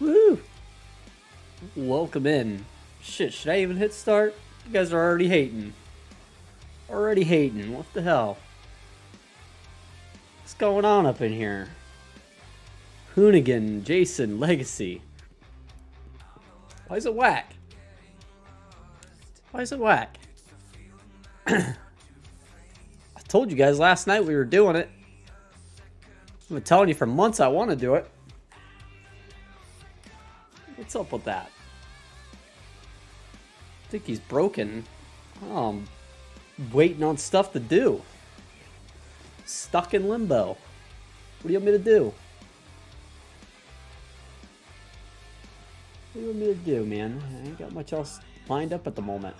Woo! Welcome in. Shit, should I even hit start? You guys are already hating. Already hating. What the hell? What's going on up in here? Hoonigan, Jason, Legacy. Why is it whack? Why is it whack? I told you guys last night we were doing it. I've been telling you for months I want to do it. What's up with that? I think he's broken. Oh, I'm waiting on stuff to do. Stuck in limbo. What do you want me to do? What do you want me to do, man? I ain't got much else lined up at the moment.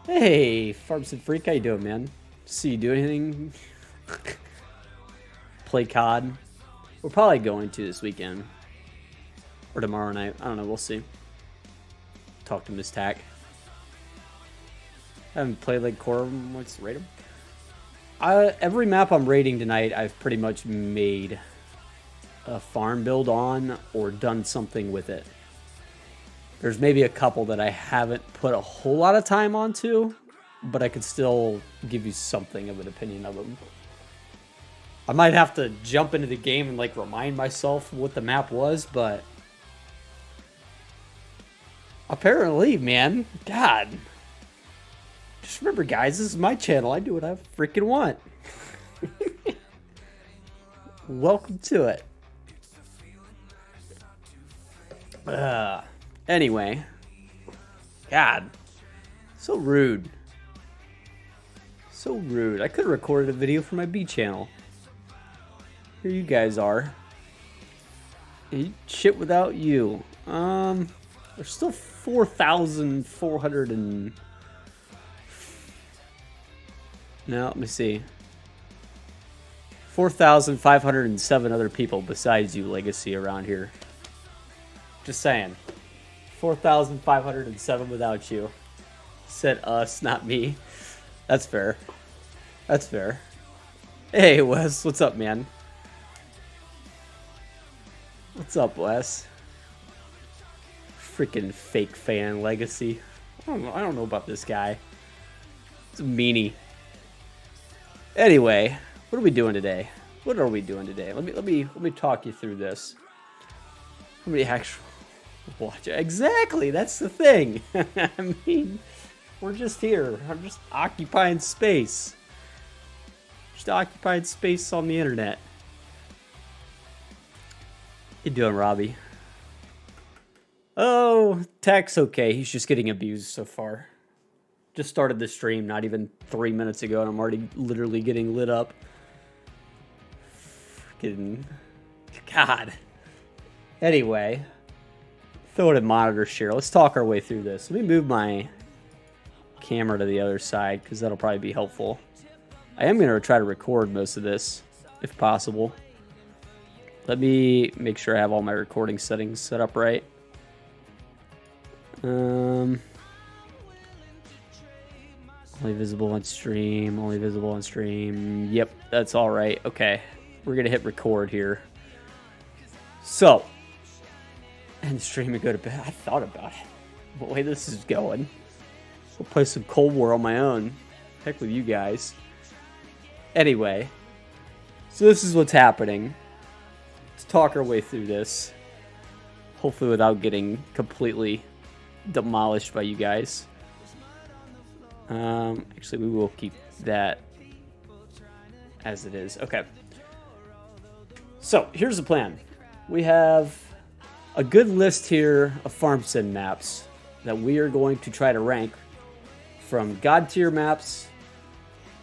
Hey, Farmson Freak, how you doing, man? See you do anything? Play COD? We're probably going to this weekend. Or tomorrow night. I don't know, we'll see. Talk to Miss Tack. I haven't played like core. Let's rate them. Every map I'm rating tonight, I've pretty much made a farm build on or done something with it. There's maybe a couple that I haven't put a whole lot of time onto, but I could still give you something of an opinion of them. I might have to jump into the game and like remind myself what the map was, but apparently, man, God. Just remember, guys, this is my channel. I do what I freaking want. Welcome to it. Anyway. God. So rude. So rude. I could have recorded a video for my B channel. Here you guys are. Eat shit without you. There's still 4,400 and... No, let me see. 4,507 other people besides you, Legacy, around here. Just saying. 4,507 without you. Said us, not me. That's fair. That's fair. Hey, Wes. What's up, man? What's up, Wes? Freaking fake fan, Legacy. I don't know about this guy. It's a meanie. Anyway, what are we doing today? What are we doing today? Let me talk you through this. How many actual watch? Exactly, that's the thing. I mean, we're just here. I'm just occupying space. Just occupying space on the internet. You doing, Robbie? Oh, Tech's okay. He's just getting abused so far. Just started the stream not even 3 minutes ago, and I'm already literally getting lit up. Freaking God. Anyway, throw it in monitor share. Let's talk our way through this. Let me move my camera to the other side because that'll probably be helpful. I am going to try to record most of this if possible. Let me make sure I have all my recording settings set up right. Only visible on stream. Only visible on stream. Yep, that's all right. Okay, we're gonna hit record here. So, and stream and go to bed. I thought about it. The way this is going, we'll play some Cold War on my own. Heck with you guys. Anyway, so this is what's happening. Let's talk our way through this. Hopefully, without getting completely demolished by you guys. Actually, we will keep that as it is. Okay. So, here's the plan. We have a good list here of farm sim maps that we are going to try to rank from God tier maps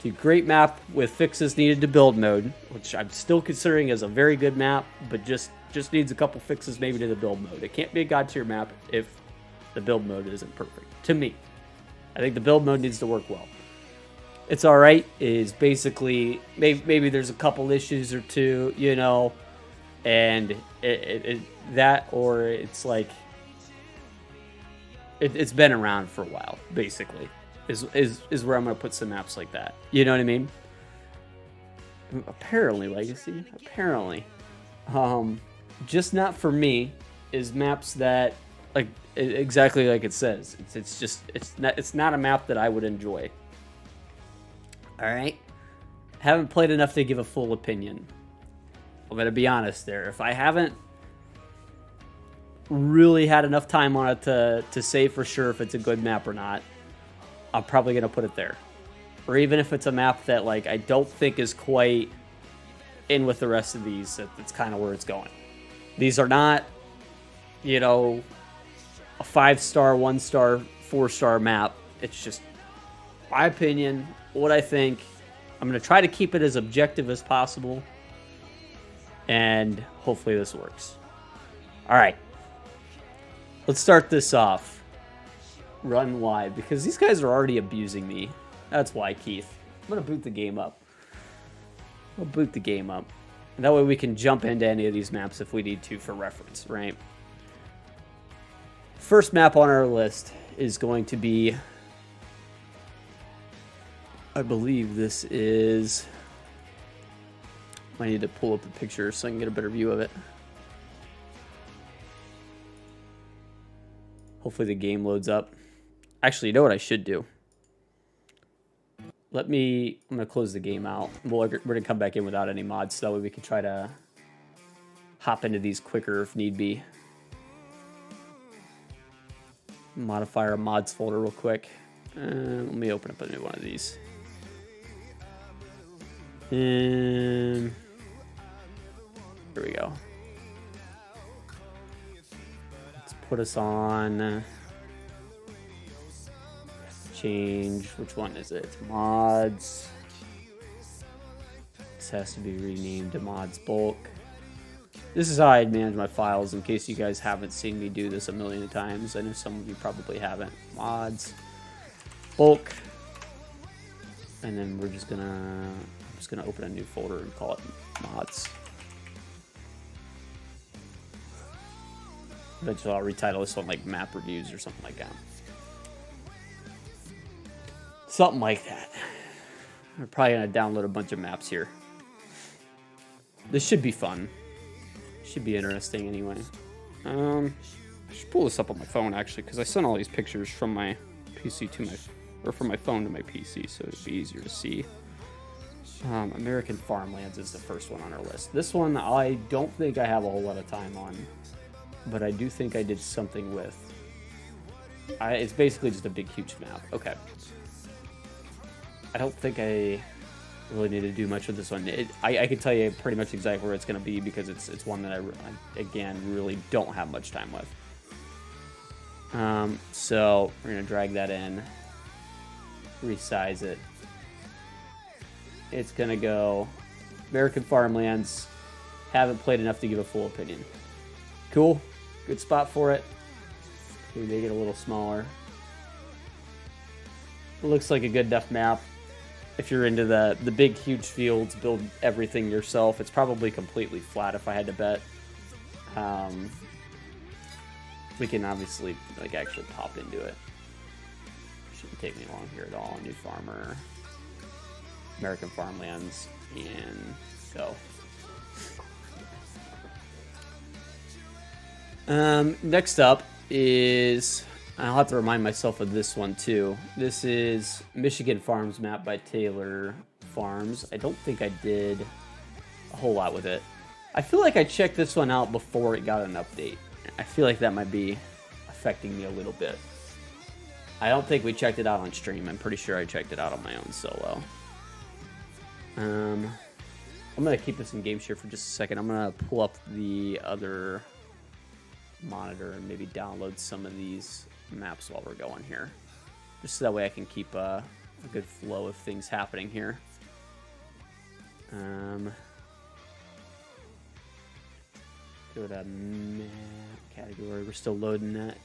to great map with fixes needed to build mode, which I'm still considering as a very good map, but just needs a couple fixes maybe to the build mode. It can't be a God tier map if the build mode isn't perfect, to me. I think the build mode needs to work well. It's alright, is basically, maybe there's a couple issues or two, you know, and that, or it's like, it's been around for a while, basically, is where I'm going to put some maps like that. You know what I mean? Apparently, Legacy, apparently. Just not for me. is maps that, like, exactly like it says. It's not a map that I would enjoy. All right, haven't played enough to give a full opinion. I'm gonna be honest there. If I haven't really had enough time on it to say for sure if it's a good map or not, I'm probably gonna put it there. Or even if it's a map that, like, I don't think is quite in with the rest of these, that's kind of where it's going. These are not, you know, a 5-star, 1-star, 4-star map. It's just my opinion, what I think. I'm going to try to keep it as objective as possible, and hopefully this works. All right, let's start this off. Run wide, because these guys are already abusing me. That's why, Keith. I'm going to boot the game up. I'll boot the game up. And that way we can jump into any of these maps if we need to for reference, right? First map on our list is going to be, I believe this is, I need to pull up a picture so I can get a better view of it. Hopefully the game loads up. Actually, you know what I should do? I'm going to close the game out. We're going to come back in without any mods, so that way we can try to hop into these quicker if need be. Modify our mods folder real quick. Let me open up a new one of these. Here we go. Let's put us on... change, which one is it? Mods. This has to be renamed to mods bulk. This is how I manage my files in case you guys haven't seen me do this a million times. I know some of you probably haven't. Mods bulk, and then I'm just gonna open a new folder and call it mods. Eventually I'll retitle this one like map reviews or something like that. Something like that. We're probably going to download a bunch of maps here. This should be fun. Should be interesting anyway. I should pull this up on my phone actually, because I sent all these pictures from my PC to my, or from my phone to my PC, so it'd be easier to see. American Farmlands is the first one on our list. This one I don't think I have a whole lot of time on, but I do think I did something with. It's basically just a big, huge map. Okay. I don't think I really need to do much with this one. I can tell you pretty much exactly where it's going to be because it's one that I, again, really don't have much time with. So we're going to drag that in, resize it. It's going to go American Farmlands. Haven't played enough to give a full opinion. Cool. Good spot for it. Maybe make it a little smaller. It looks like a good enough map. If you're into the big, huge fields, build everything yourself. It's probably completely flat if I had to bet. We can obviously like actually pop into it. Shouldn't take me long here at all. New farmer, American Farmlands, and go. Next up is, I'll have to remind myself of this one too. This is Michigan Farms map by Taylor Farms. I don't think I did a whole lot with it. I feel like I checked this one out before it got an update. I feel like that might be affecting me a little bit. I don't think we checked it out on stream. I'm pretty sure I checked it out on my own solo. I'm going to keep this in game share for just a second. I'm going to pull up the other monitor and maybe download some of these maps while we're going here. Just so that way I can keep a good flow of things happening here. Go to map category. We're still loading that.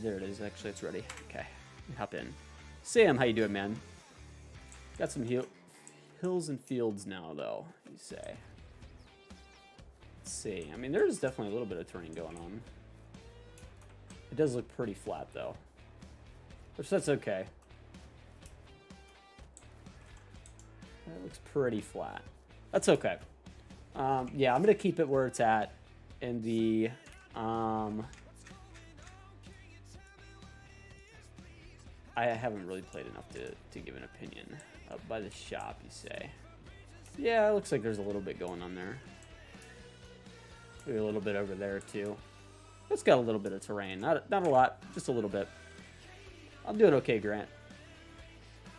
There it is. Actually, it's ready. Okay. Hop in. Sam, how you doing, man? Got some hills and fields now, though, you say. Let's see. I mean, there's definitely a little bit of turning going on. It does look pretty flat, though. Which, that's okay. That looks pretty flat. That's okay. Yeah, I'm going to keep it where it's at in the I haven't really played enough to give an opinion. Up by the shop, you say? Yeah, it looks like there's a little bit going on there. Maybe a little bit over there too. It's got a little bit of terrain, not a lot, just a little bit. I'm doing okay, Grant.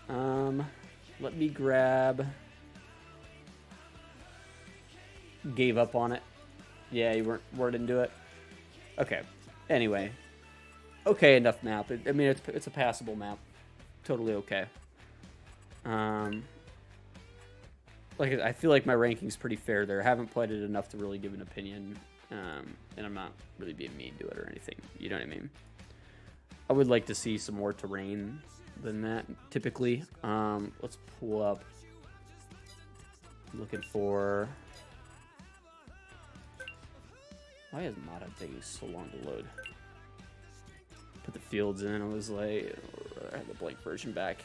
Let me grab. Gave up on it. Yeah, you weren't into it. Okay. Anyway, okay enough map. I mean, it's a passable map. Totally okay. Like I feel like my ranking's pretty fair there. I haven't played it enough to really give an opinion, and I'm not really being mean to it or anything. You know what I mean? I would like to see some more terrain than that. Typically, let's pull up. I'm looking for. Why is Mata taking so long to load? Put the fields in. I was like, I had the blank version back.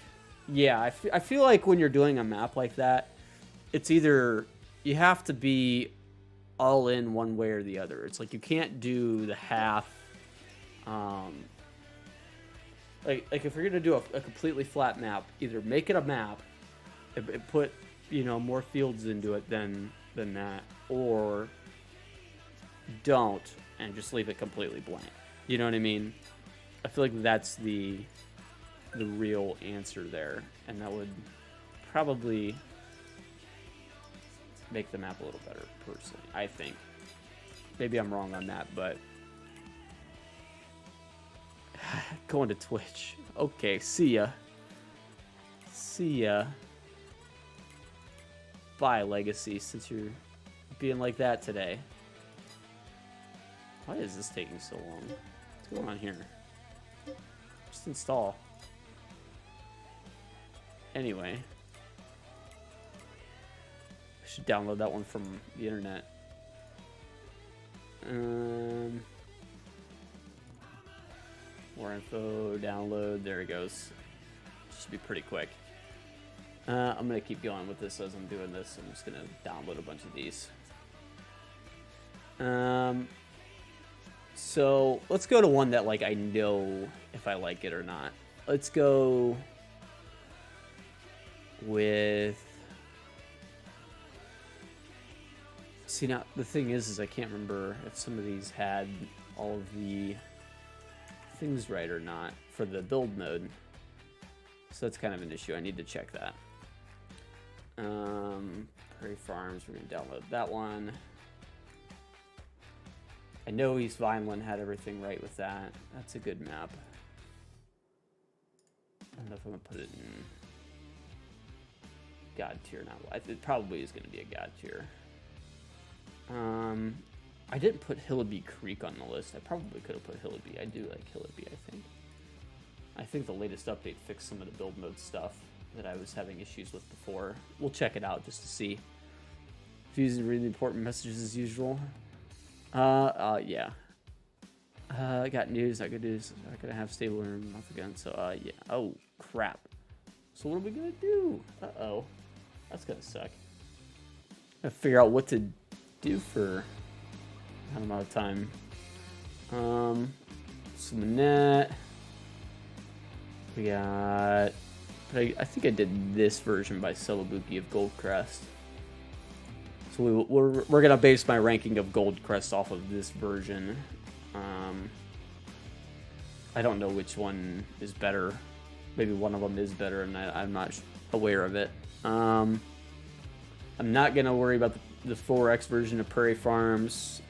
Yeah, I feel like when you're doing a map like that, it's either you have to be all in one way or the other. It's like you can't do the half. Like if you're gonna do a completely flat map, either make it a map, and put more fields into it than that, or don't and just leave it completely blank. You know what I mean? I feel like that's the real answer there, and that would probably make the map a little better, personally, I think. Maybe I'm wrong on that, but going to Twitch. Okay, see ya. See ya. Bye, Legacy, since you're being like that today. Why is this taking so long? What's going on here? Just install. Anyway. I should download that one from the internet. More info, download, there it goes. Should be pretty quick. I'm gonna keep going with this as I'm doing this. I'm just gonna download a bunch of these. So let's go to one that I know if I like it or not. Let's go with. See, now the thing is I can't remember if some of these had all of the things right or not for the build mode. So that's kind of an issue. I need to check that. Prairie Farms, we're gonna download that one. I know East Vineland had everything right with that. That's a good map. I don't know if I'm gonna put it in God tier now. It probably is gonna be a God tier. I didn't put Hillaby Creek on the list. I probably could have put Hillaby. I do like Hillaby, I think. I think the latest update fixed some of the build mode stuff that I was having issues with before. We'll check it out just to see. Views and really important messages as usual. Yeah. I got news. I could have stable room off again. So, yeah. Oh, crap. So what are we gonna do? Uh-oh. That's gonna suck. Gotta figure out what to do for that amount of time. Some net. We got. I think I did this version by Celebuki of Goldcrest. So we're gonna base my ranking of Goldcrest off of this version. I don't know which one is better. Maybe one of them is better, and I'm not aware of it. I'm not gonna worry about the 4X version of Prairie Farms,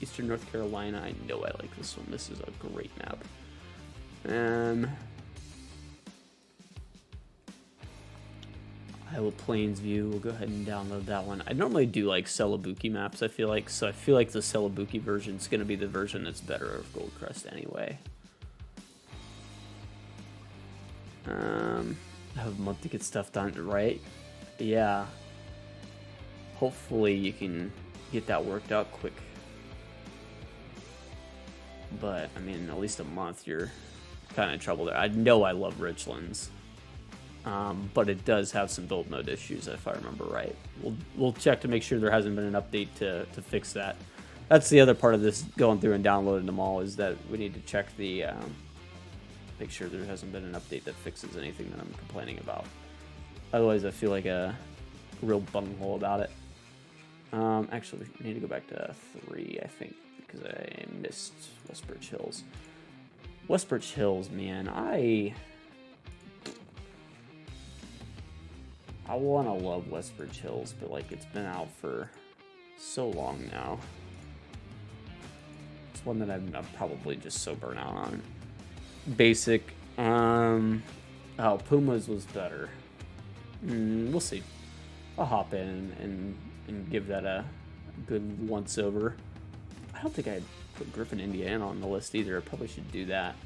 Eastern North Carolina. I know I like this one. This is a great map. Iowa Plains View. We'll go ahead and download that one. I normally do like Celebuki maps, I feel like. So I feel like the Celebuki version is going to be the version that's better of Goldcrest anyway. I have a month to get stuff done, right? Yeah. Hopefully you can get that worked out quick. But, I mean, at least a month, you're kind of in trouble there. I know I love Richlands. But it does have some build mode issues, if I remember right. We'll check to make sure there hasn't been an update to fix that. That's the other part of this going through and downloading them all, is that we need to check the make sure there hasn't been an update that fixes anything that I'm complaining about. Otherwise, I feel like a real bunghole about it. Actually, we need to go back to 3, I think, because I missed Westbridge Hills. Westbridge Hills, man, I want to love Westbridge Hills, but like it's been out for so long now. It's one that I'm probably just so burnt out on. Basic. Oh, Pumas was better. We'll see. I'll hop in and give that a good once over. I don't think I put Griffin, Indiana on the list either. I probably should do that.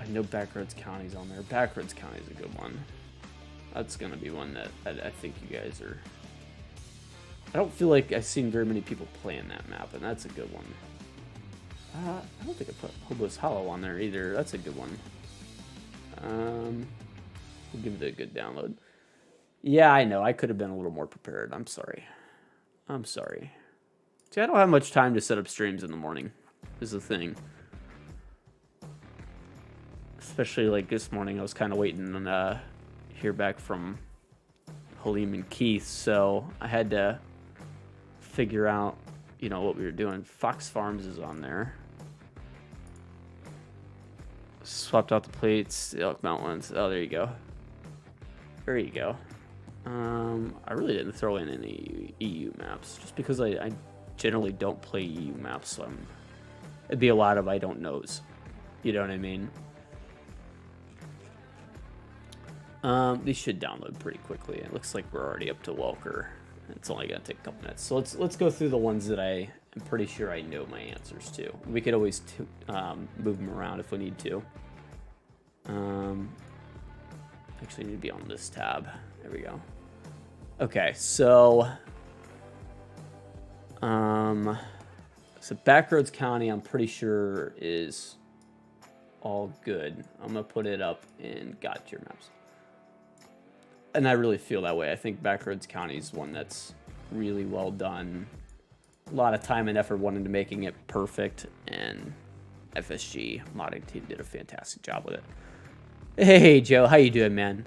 I know Backroads County's on there. Backroads County's a good one. That's going to be one that I think you guys are... I don't feel like I've seen very many people playing that map, and that's a good one. I don't think I put Hobo's Hollow on there either. That's a good one. We'll give it a good download. Yeah, I know. I could have been a little more prepared. I'm sorry. I'm sorry. See, I don't have much time to set up streams in the morning, is the thing. Especially like this morning, I was kind of waiting to hear back from Halim and Keith, so I had to figure out, you know, what we were doing. Fox Farms is on there. Swapped out the plates, the Elk Mount ones. Oh, there you go. There you go. I really didn't throw in any EU maps, just because I generally don't play EU maps, so it'd be a lot of I don't knows. You know what I mean? These should download pretty quickly. It looks like we're already up to Welker. It's only gonna take a couple minutes. So let's go through the ones that I am pretty sure I know my answers to. We could always move them around if we need to. Actually need to be on this tab. There we go. Okay, so Backroads County, I'm pretty sure is all good. I'm gonna put it up in God tier maps. And I really feel that way. I think Backroads County is one that's really well done. A lot of time and effort went into making it perfect, and FSG modding team did a fantastic job with it. Hey Joe, how you doing, man?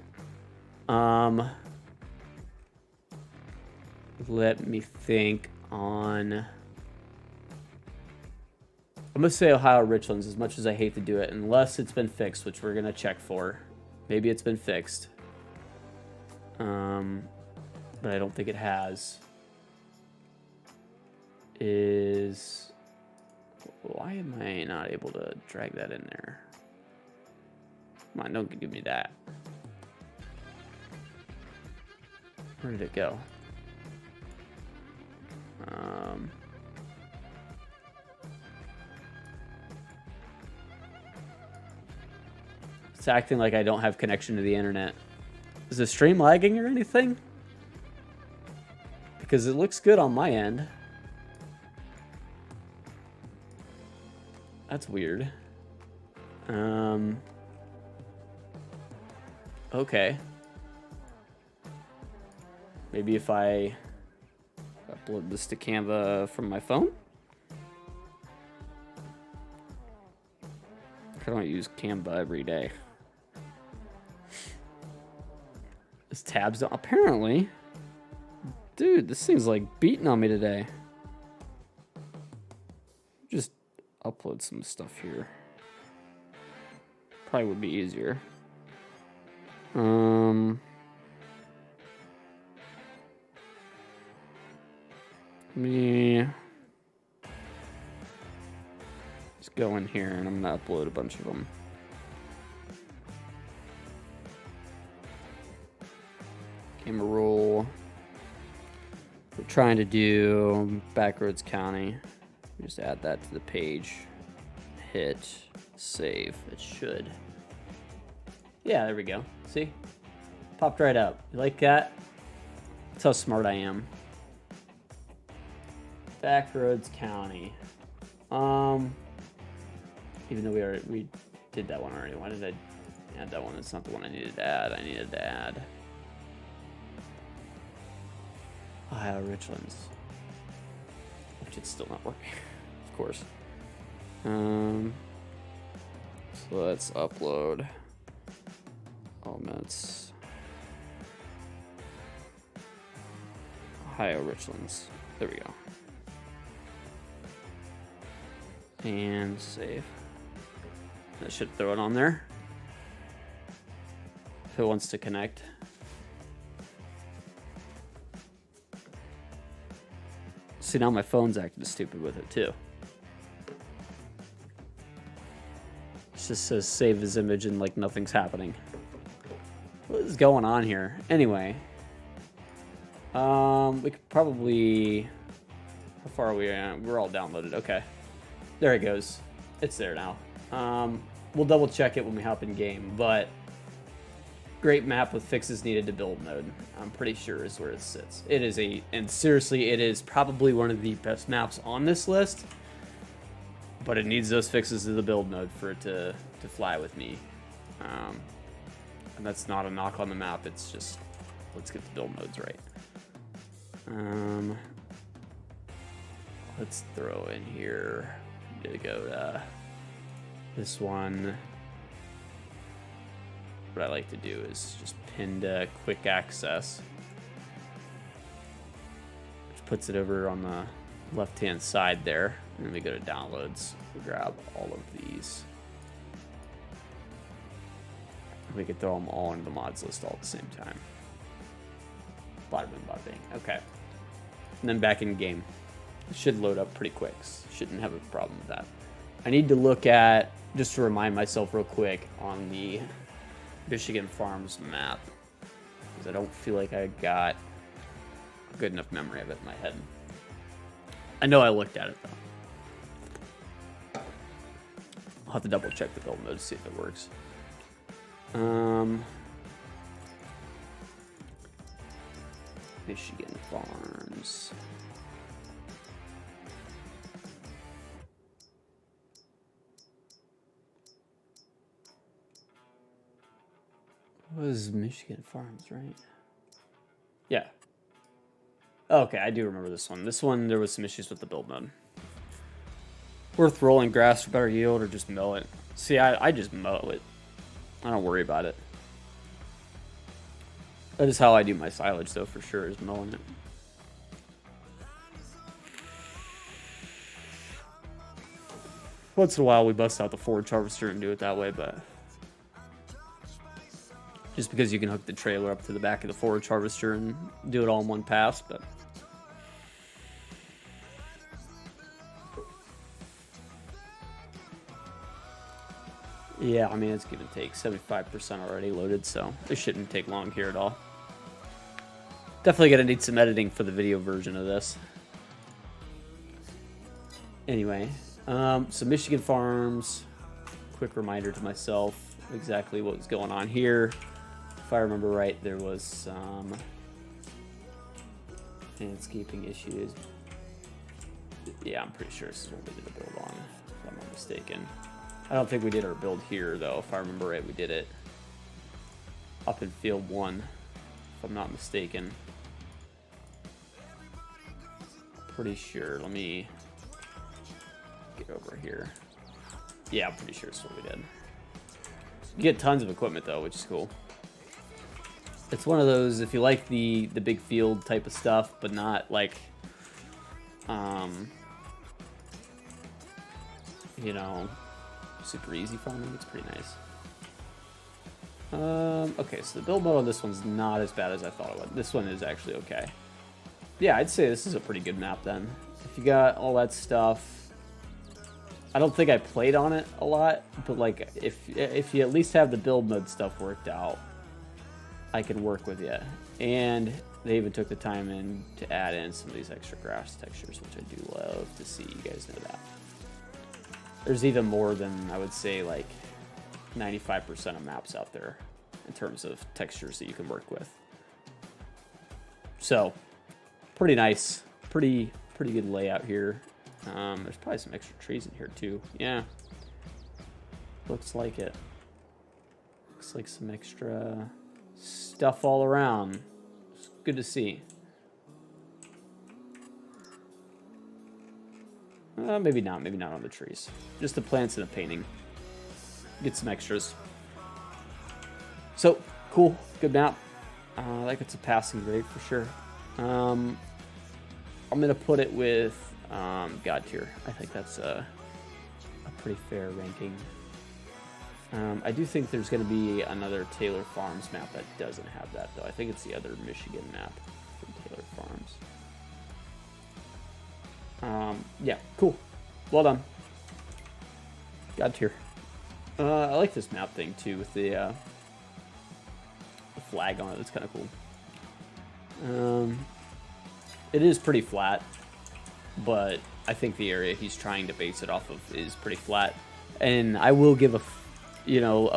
Let me think on... I'm gonna say Ohio Richlands, as much as I hate to do it, unless it's been fixed, which we're gonna check for. Maybe it's been fixed. But I don't think it has. Why am I not able to drag that in there? Come on, don't give me that. Where did it go? It's acting like I don't have connection to the internet. Is the stream lagging or anything? Because it looks good on my end. That's weird. Okay. Maybe if I upload this to Canva from my phone? I don't use Canva every day. This tab's on. Apparently. Dude, this thing's like beating on me today. Just upload some stuff here. Probably would be easier. Let me just go in here and I'm gonna upload a bunch of them. Camera roll. We're trying to do Backroads County. Just add that to the page. Hit save. It should. Yeah, there we go. See? Popped right up. You like that? That's how smart I am. Backroads County. Even though we did that one already. Why did I add that one? That's not the one I needed to add. I needed to add Ohio Richlands. Which it's still not working, of course. So let's upload elements. Ohio Richlands. There we go. And save. That should throw it on there. If it wants to connect. See, now my phone's acting stupid with it too. It just says save as image and like nothing's happening. What is going on here? Anyway. We could probably... How far are we at? We're all downloaded. Okay. There it goes. It's there now. We'll double check it when we hop in game, but great map with fixes needed to build mode. I'm pretty sure is where it sits. It is and seriously, it is probably one of the best maps on this list, but it needs those fixes to the build mode for it to fly with me. And that's not a knock on the map. It's just, let's get the build modes right. Let's throw in here. I'm gonna go to this one. What I like to do is just pin to quick access, which puts it over on the left hand side there. And then we go to downloads. We grab all of these. We could throw them all into the mods list all at the same time. Bada bing, bada bing. Okay. And then back in game. It should load up pretty quick. Shouldn't have a problem with that. I need to look at, just to remind myself real quick, on the Michigan Farms map, because I don't feel like I got a good enough memory of it in my head. I know I looked at it though. I'll have to double check the build mode to see if it works. Michigan Farms. It was Michigan Farms, right? Yeah. Okay, I do remember this one. This one, there was some issues with the build mode. Worth rolling grass for better yield or just mow it? See, I just mow it. I don't worry about it. That is how I do my silage, though, for sure, is mowing it. Once in a while, we bust out the forage harvester and do it that way, but just because you can hook the trailer up to the back of the forage harvester and do it all in one pass, but yeah, I mean, it's give and take. 75% already loaded, so it shouldn't take long here at all. Definitely gonna need some editing for the video version of this. Anyway, so Michigan Farms, quick reminder to myself exactly what was going on here. If I remember right, there was some landscaping issues. Yeah, I'm pretty sure this is what we did a build on, if I'm not mistaken. I don't think we did our build here, though. If I remember right, we did it up in field 1, if I'm not mistaken. Pretty sure. Let me get over here. Yeah, I'm pretty sure that's what we did. You get tons of equipment, though, which is cool. It's one of those, if you like the big field type of stuff, but not like, you know, super easy farming, it's pretty nice. Okay, so the build mode on this one's not as bad as I thought it would. This one is actually okay. Yeah, I'd say this is a pretty good map then. If you got all that stuff, I don't think I played on it a lot, but like if you at least have the build mode stuff worked out, I can work with you. And they even took the time in to add in some of these extra grass textures, which I do love to see. You guys know that. There's even more than, I would say, like 95% of maps out there in terms of textures that you can work with. So, pretty nice. Pretty good layout here. There's probably some extra trees in here too. Yeah. Looks like it. Looks like some extra stuff all around. It's good to see. Maybe not on the trees. Just the plants and the painting. Get some extras. So, cool. Good map. Like it's a passing grade for sure. I'm going to put it with God tier. I think that's a pretty fair ranking. I do think there's going to be another Taylor Farms map that doesn't have that, though. I think it's the other Michigan map from Taylor Farms. Yeah, cool. Well done. God tier. I like this map thing, too, with the flag on it. It's kind of cool. It is pretty flat, but I think the area he's trying to base it off of is pretty flat. And I will give a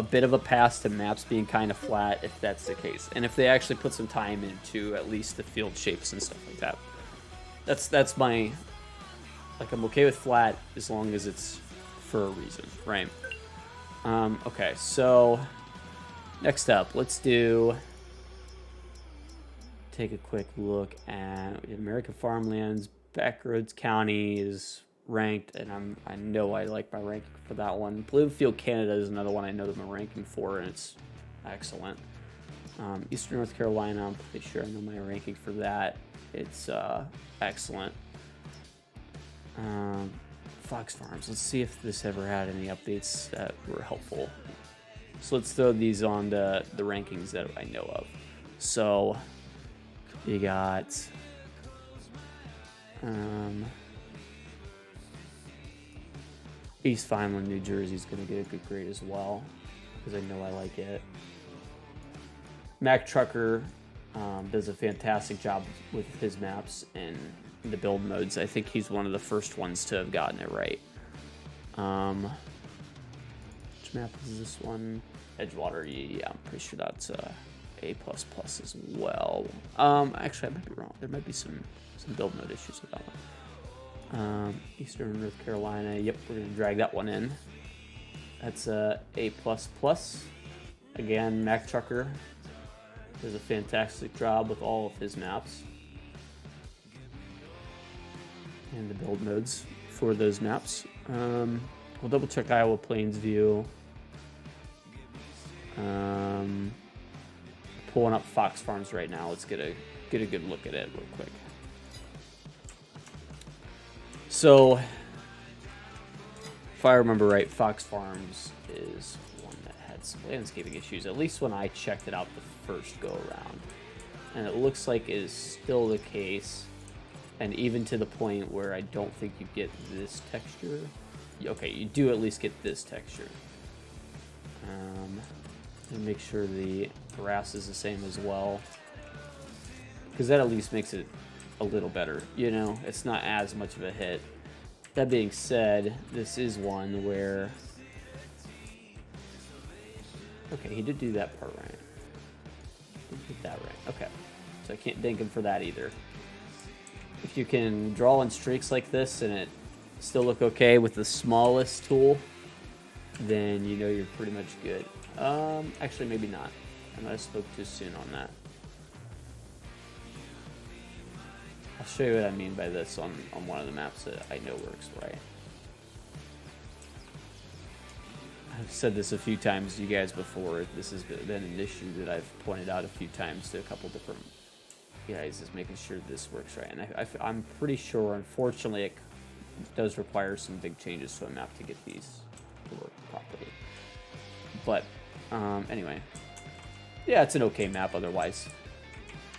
bit of a pass to maps being kind of flat if that's the case. And if they actually put some time into at least the field shapes and stuff like that. That's my, like, I'm okay with flat as long as it's for a reason, right? Okay, so next up, let's take a quick look at American Farmlands. Backroads County is ranked, and I know I like my ranking for that one. Bloomfield, Canada is another one I know my ranking for, and it's excellent. Eastern North Carolina, I'm pretty sure I know my ranking for that. It's excellent. Fox Farms, let's see if this ever had any updates that were helpful. So let's throw these on the rankings that I know of. So you got East Vineland, New Jersey is going to get a good grade as well, because I know I like it. Mac Trucker does a fantastic job with his maps and the build modes. I think he's one of the first ones to have gotten it right. Which map is this one? Edgewater, yeah, I'm pretty sure that's A++ as well. Actually, I might be wrong. There might be some build mode issues with that one. Eastern North Carolina, yep, we're gonna drag that one in. That's A++. Again, Mac Trucker does a fantastic job with all of his maps and the build modes for those maps. We'll double check Iowa Plains View. Pulling up Fox Farms right now. Let's get a good look at it real quick. So, if I remember right, Fox Farms is one that had some landscaping issues, at least when I checked it out the first go around. And it looks like it is still the case, and even to the point where I don't think you get this texture. Okay, you do at least get this texture. And make sure the grass is the same as well, because that at least makes it a little better. You know, it's not as much of a hit. That being said, this is one where, okay, he did do that part right. Did get that right. Okay, so I can't thank him for that either. If you can draw in streaks like this and it still look okay with the smallest tool, then you know you're pretty much good. Actually, maybe not. I might have spoke too soon on that. I'll show you what I mean by this on one of the maps that I know works right. I've said this a few times to you guys before. This has been an issue that I've pointed out a few times to a couple different guys, is making sure this works right. And I'm pretty sure, unfortunately, it does require some big changes to a map to get these to work properly. But anyway, yeah, it's an okay map otherwise.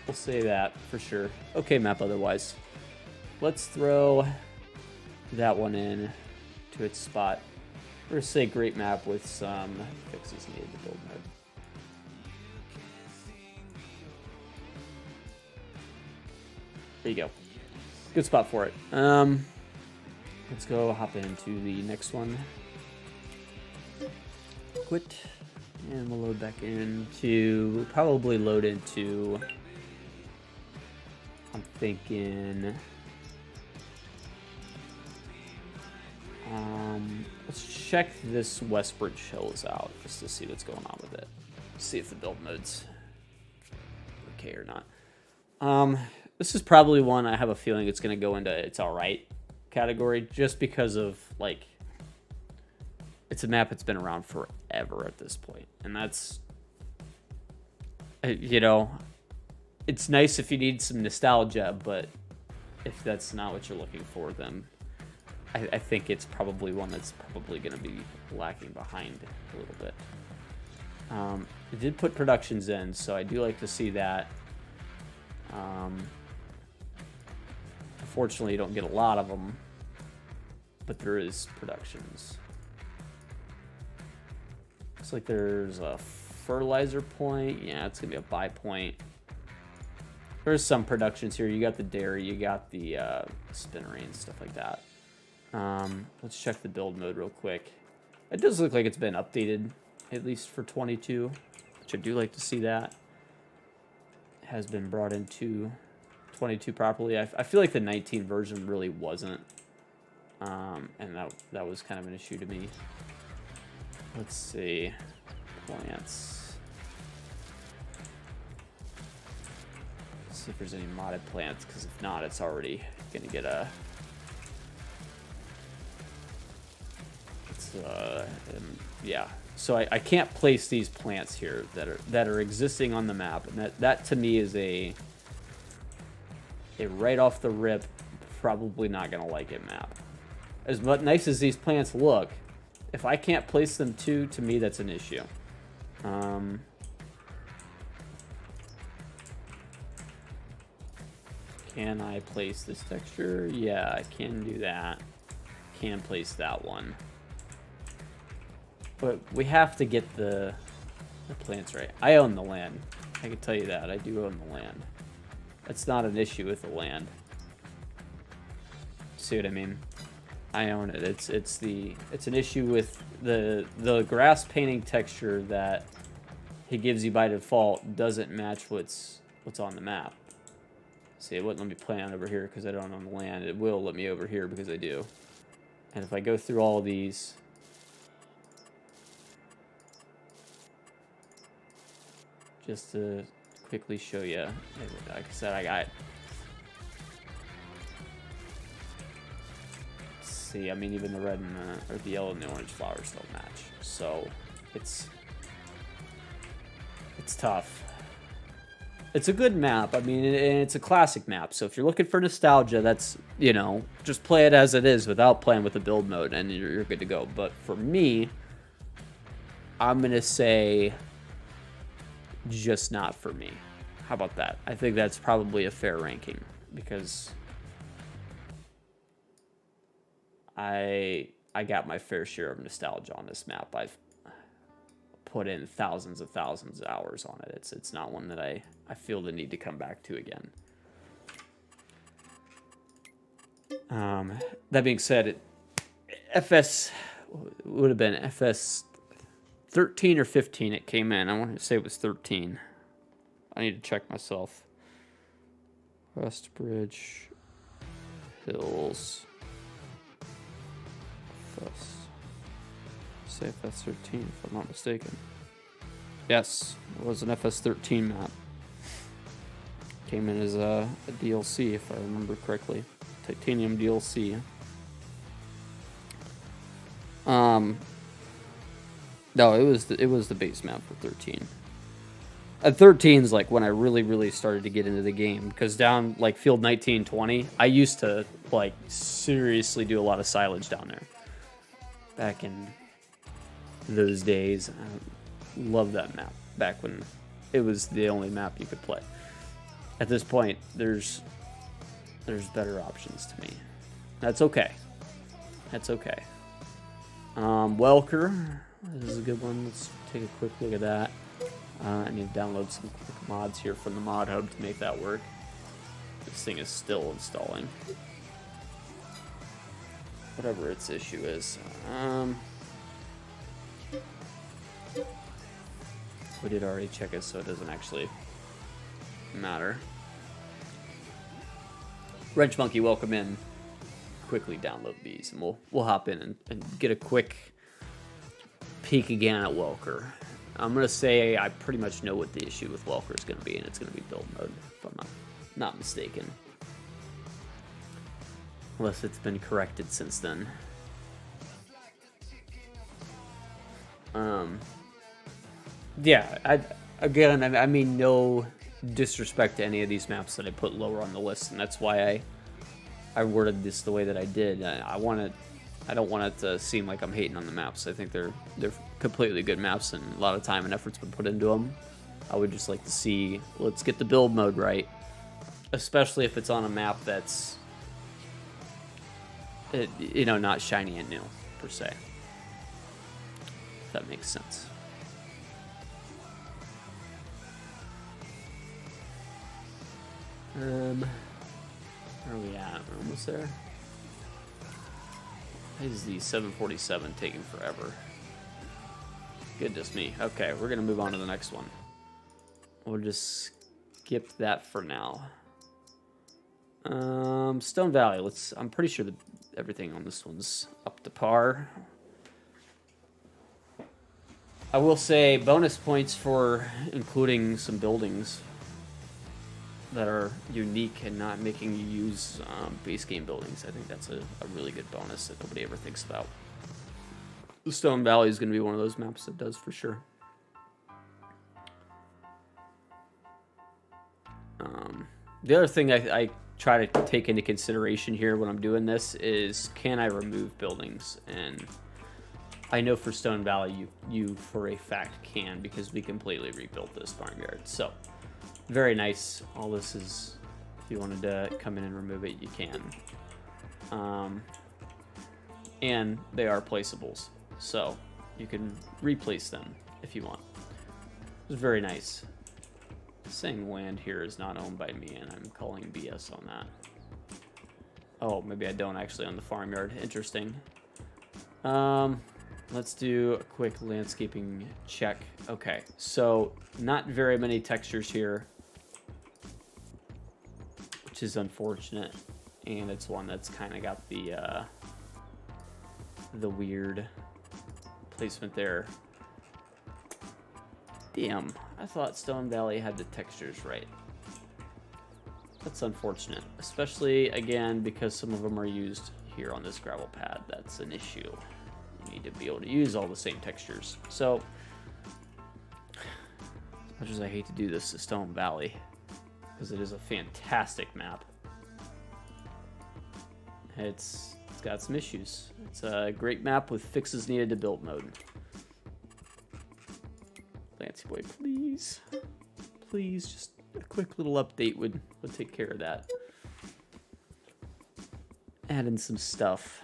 We'll say that for sure. Okay map otherwise. Let's throw that one in to its spot. We're gonna say great map with some fixes needed to build mode. There you go. Good spot for it. Let's go hop into the next one. Quit. And we'll load back into, probably load into, I'm thinking, let's check this Westbridge Hills out just to see what's going on with it. See if the build mode's okay or not. This is probably one I have a feeling it's going to go into it's all right category just because of, like, it's a map that's been around forever at this point. And that's, you know, it's nice if you need some nostalgia, but if that's not what you're looking for, then I think it's probably one that's probably going to be lacking behind a little bit. It did put productions in, so I do like to see that. Unfortunately, you don't get a lot of them, but there is productions. Looks like there's a fertilizer point. Yeah, it's going to be a buy point. There's some productions here. You got the dairy, you got the spinnery and stuff like that. Let's check the build mode real quick. It does look like it's been updated, at least for 22, which I do like to see that. It has been brought into 22 properly. I feel like the 19 version really wasn't, and that was kind of an issue to me. Let's see, plants. Let's see if there's any modded plants, because if not, it's already gonna get a. Yeah. So I can't place these plants here that are existing on the map, and that to me is a right off the rip, probably not gonna like it map. As nice as these plants look, if I can't place them to me that's an issue. Can I place this texture? Yeah, I can do that. Can place that one. But we have to get the plants right. I own the land. I can tell you that. I do own the land. That's not an issue with the land. See what I mean? I own it. It's an issue with the grass painting texture that he gives you by default doesn't match what's on the map. See, it wouldn't let me plant over here because I don't own the land. It will let me over here because I do. And if I go through all of these, just to quickly show you, like I said, I got. See, I mean, even the red and the yellow and the orange flowers don't match, so it's tough. It's a good map. I mean, and it's a classic map. So if you're looking for nostalgia, that's, you know, just play it as it is without playing with the build mode, and you're good to go. But for me, I'm gonna say, just not for me. How about that? I think that's probably a fair ranking because I got my fair share of nostalgia on this map. I've put in thousands of hours on it. It's not one that I feel the need to come back to again. That being said, FS would have been FS 13 or 15 it came in. I want to say it was 13. I need to check myself. Westbridge Hills. FS. Say FS 13 if I'm not mistaken. Yes, it was an FS 13 map. Came in as a DLC if I remember correctly. Titanium DLC. No, it was the base map for 13. At 13 is like when I really started to get into the game, because down like field 19, 20, I used to like seriously do a lot of silage down there. Back in those days, I love that map. Back when it was the only map you could play. At this point, there's better options to me. That's okay. That's okay. Welker. This is a good one. Let's take a quick look at that. I need to download some quick mods here from the mod hub to make that work. This thing is still installing. Whatever its issue is. We did already check it, so it doesn't actually matter. Wrench Monkey, welcome in. Quickly download these, and we'll hop in and get a quick peek again at Welker. I'm gonna say I pretty much know what the issue with Welker is gonna be, and it's gonna be build mode, if I'm not mistaken. unless it's been corrected since then. Yeah, I mean, no disrespect to any of these maps that I put lower on the list, and that's why I worded this the way that I did. I don't want it to seem like I'm hating on the maps. I think they're completely good maps, and a lot of time and effort's been put into them. I would just like to see, let's get the build mode right, especially if it's on a map that's, you know, not shiny and new per se. If that makes sense. Where are we at? We're almost there. Why is the 747 taking forever? Goodness me. Okay, we're gonna move on to the next one. We'll just skip that for now. Stone Valley. I'm pretty sure that everything on this one's up to par. I will say bonus points for including some buildings that are unique and not making you use base game buildings. I think that's a really good bonus that nobody ever thinks about. The Stone Valley is going to be one of those maps that does for sure. The other thing I try to take into consideration here when I'm doing this is, can I remove buildings? And I know for Stone Valley you for a fact can, because we completely rebuilt this farmyard. So very nice. All this is, if you wanted to come in and remove it, you can. And they are placeables, so you can replace them if you want. It's very nice. Saying land here is not owned by me, and I'm calling BS on that. Oh, maybe I don't actually own the farmyard. Interesting. Let's do a quick landscaping check. Okay, so not very many textures here, which is unfortunate, and it's one that's kind of got the weird placement there. Damn, I thought Stone Valley had the textures right. That's unfortunate, especially again because some of them are used here on this gravel pad. That's an issue. You need to be able to use all the same textures. So, as much as I hate to do this to Stone Valley, because it is a fantastic map, it's got some issues. It's a great map with fixes needed to build mode. Lancy boy, please, just a quick little update would take care of that. Add in some stuff.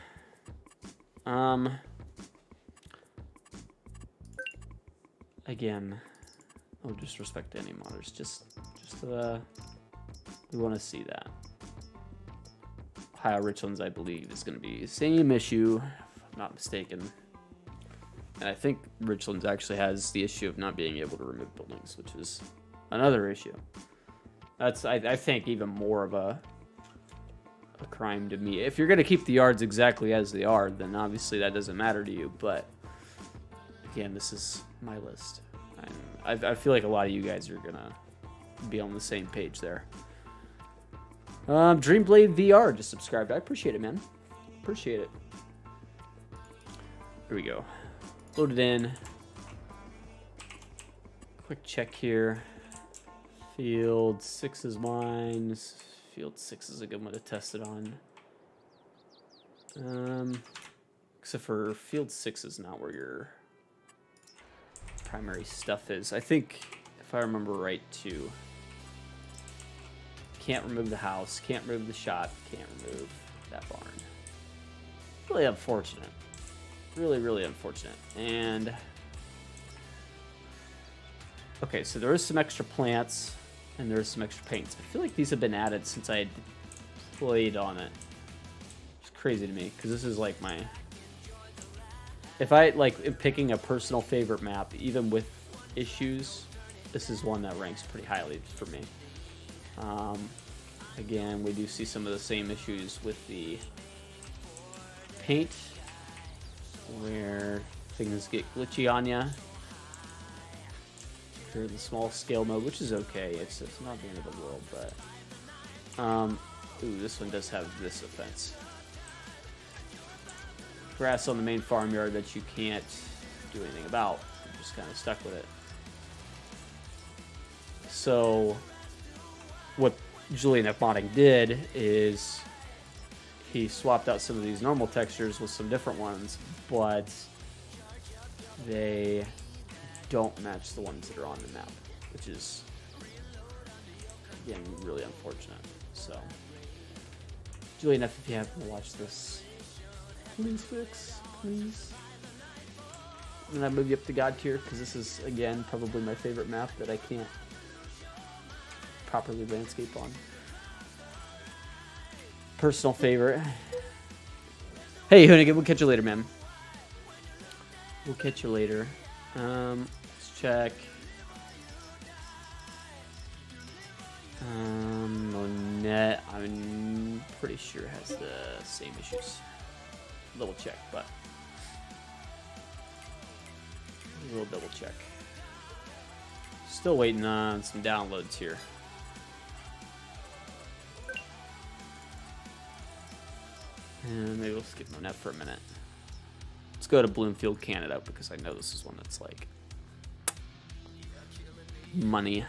Again, no disrespect to any modders, just we want to see that. Ohio Richlands, I believe, is going to be the same issue, if I'm not mistaken. And I think Richlands actually has the issue of not being able to remove buildings, which is another issue. That's, I think, even more of a crime to me. If you're going to keep the yards exactly as they are, then obviously that doesn't matter to you. But again, this is my list. I feel like a lot of you guys are going to be on the same page there. Dreamblade VR just subscribed. I appreciate it, man. Appreciate it. Here we go. Load it in. Quick check here. Field 6 is mine. Field 6 is a good one to test it on. Except for Field 6 is not where your primary stuff is. I think, if I remember right, too. Can't remove the house, can't remove the shop, can't remove that barn. Really unfortunate. Really, really unfortunate. And okay, so there is some extra plants and there's some extra paints. I feel like these have been added since I played on it. It's crazy to me because this is like my, if I like am picking a personal favorite map, even with issues, this is one that ranks pretty highly for me. Again, we do see some of the same issues with the paint, where things get glitchy on you. For the small scale mode, which is okay. It's not the end of the world, but ooh, this one does have this offense. grass on the main farmyard that you can't do anything about. You're just kind of stuck with it. So what Julian F. Modding did is he swapped out some of these normal textures with some different ones, but they don't match the ones that are on the map, which is, again, really unfortunate. So, Julian F., if you happen to watch this, please fix, please. I'm gonna move you up to God tier because this is, again, probably my favorite map that I can't properly landscape on. Personal favorite. Hey, Hoonigan, we'll catch you later, man. We'll catch you later. Let's check. Monette, I'm pretty sure has the same issues. Double check, but we'll double check. Still waiting on some downloads here. And maybe we'll skip Monette for a minute. Let's go to Bloomfield, Canada, because I know this is one that's like money.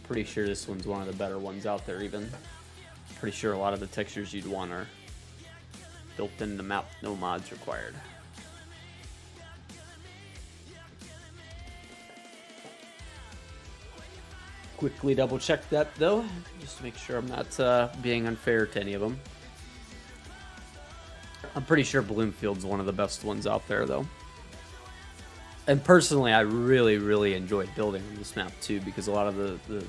Pretty sure this one's one of the better ones out there even. Pretty sure a lot of the textures you'd want are built into the map, no mods required. Quickly double check that though, just to make sure I'm not being unfair to any of them. I'm pretty sure Bloomfield's one of the best ones out there, though. And personally, I really, really enjoyed building on this map, too, because a lot of the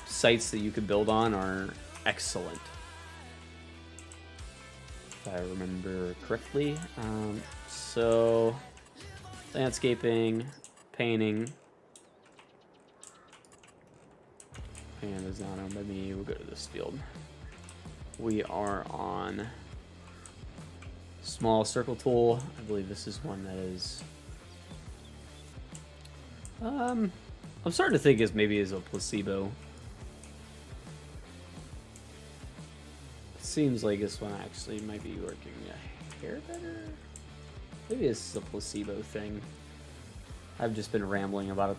sites that you could build on are excellent. If I remember correctly. So, landscaping, painting. And is not owned by me. We'll go to this field. We are on small circle tool. I believe this is one that is I'm starting to think maybe is a placebo. Seems like this one actually might be working a hair better. Maybe it's a placebo thing. I've just been rambling about it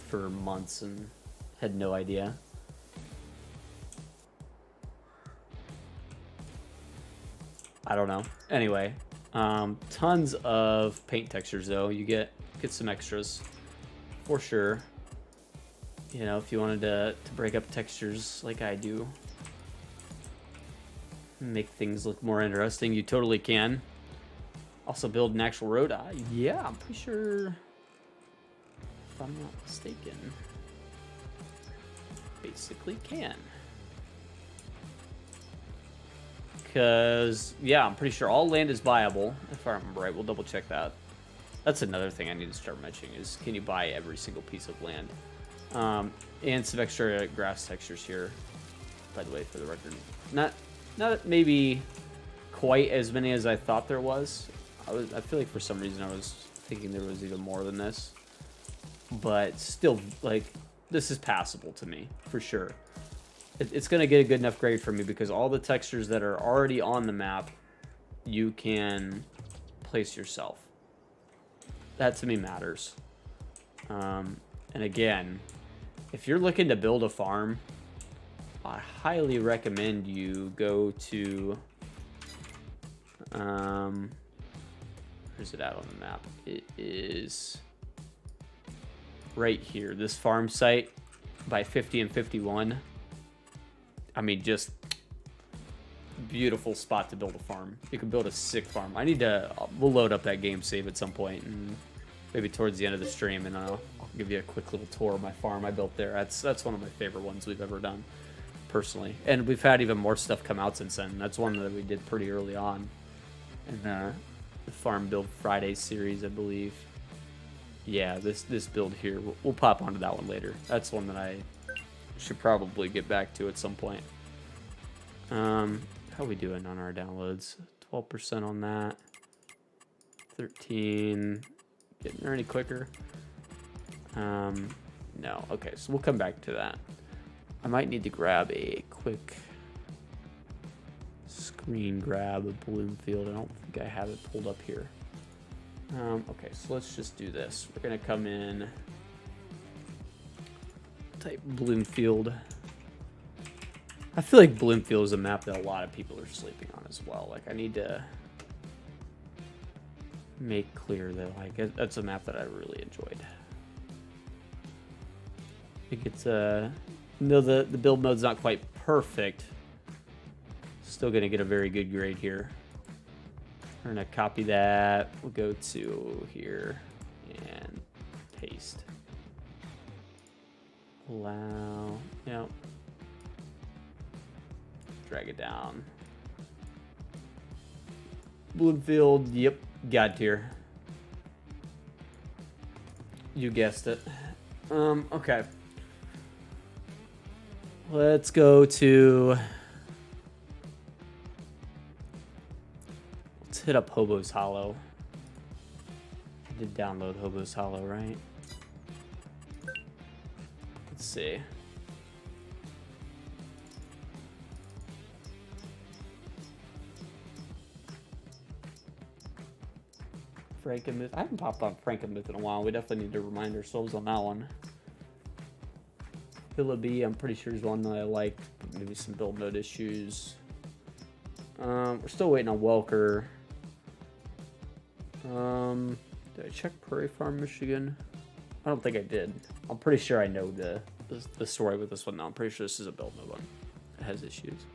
for months and had no idea. I don't know. Anyway, tons of paint textures though. You get some extras for sure. You know, if you wanted to break up textures like I do, make things look more interesting, you totally can. Also build an actual road. Yeah, I'm pretty sure, if I'm not mistaken, basically can. Because, yeah, I'm pretty sure all land is buyable, if I remember right. We'll double check that. That's another thing I need to start mentioning is, can you buy every single piece of land? And some extra grass textures here, by the way, for the record. Not maybe quite as many as I thought there was. I feel like for some reason I was thinking there was even more than this. But still, like, this is passable to me, for sure. It's going to get a good enough grade for me because all the textures that are already on the map, you can place yourself. That to me matters. And again, if you're looking to build a farm, I highly recommend you go to... where's it at on the map? It is right here. This farm site by 50 and 51. I mean, just beautiful spot to build a farm. You can build a sick farm. We'll load up that game save at some point, and maybe towards the end of the stream, and I'll give you a quick little tour of my farm I built there. That's one of my favorite ones we've ever done, personally. And we've had even more stuff come out since then. That's one that we did pretty early on in the Farm Build Friday series, I believe. Yeah, this build here, we'll pop onto that one later. That's one that I should probably get back to at some point. How are we doing on our downloads? 12% on that. 13. Getting there any quicker? No. Okay, so we'll come back to that. I might need to grab a quick screen grab of Bloomfield. I don't think I have it pulled up here. Okay, so let's just do this. We're gonna come in, type Bloomfield. I feel like Bloomfield is a map that a lot of people are sleeping on as well. Like, I need to make clear that, like, that's a map that I really enjoyed. I think it's no, the build mode's not quite perfect. Still gonna get a very good grade here. We're gonna copy that. We'll go to here and paste. Allow, yep. Drag it down. Bloomfield, yep, God tier. You guessed it. Okay. Let's go to... Let's hit up Hobo's Hollow. I did download Hobo's Hollow, right? Let's see. Frankenmuth. I haven't popped on Frankenmuth in a while. We definitely need to remind ourselves on that one. Villa B, I'm pretty sure is one that I liked. Maybe some build mode issues. We're still waiting on Welker. Did I check Prairie Farm, Michigan? I don't think I did. I'm pretty sure I know the story with this one now. I'm pretty sure this is a build mode one. It has issues.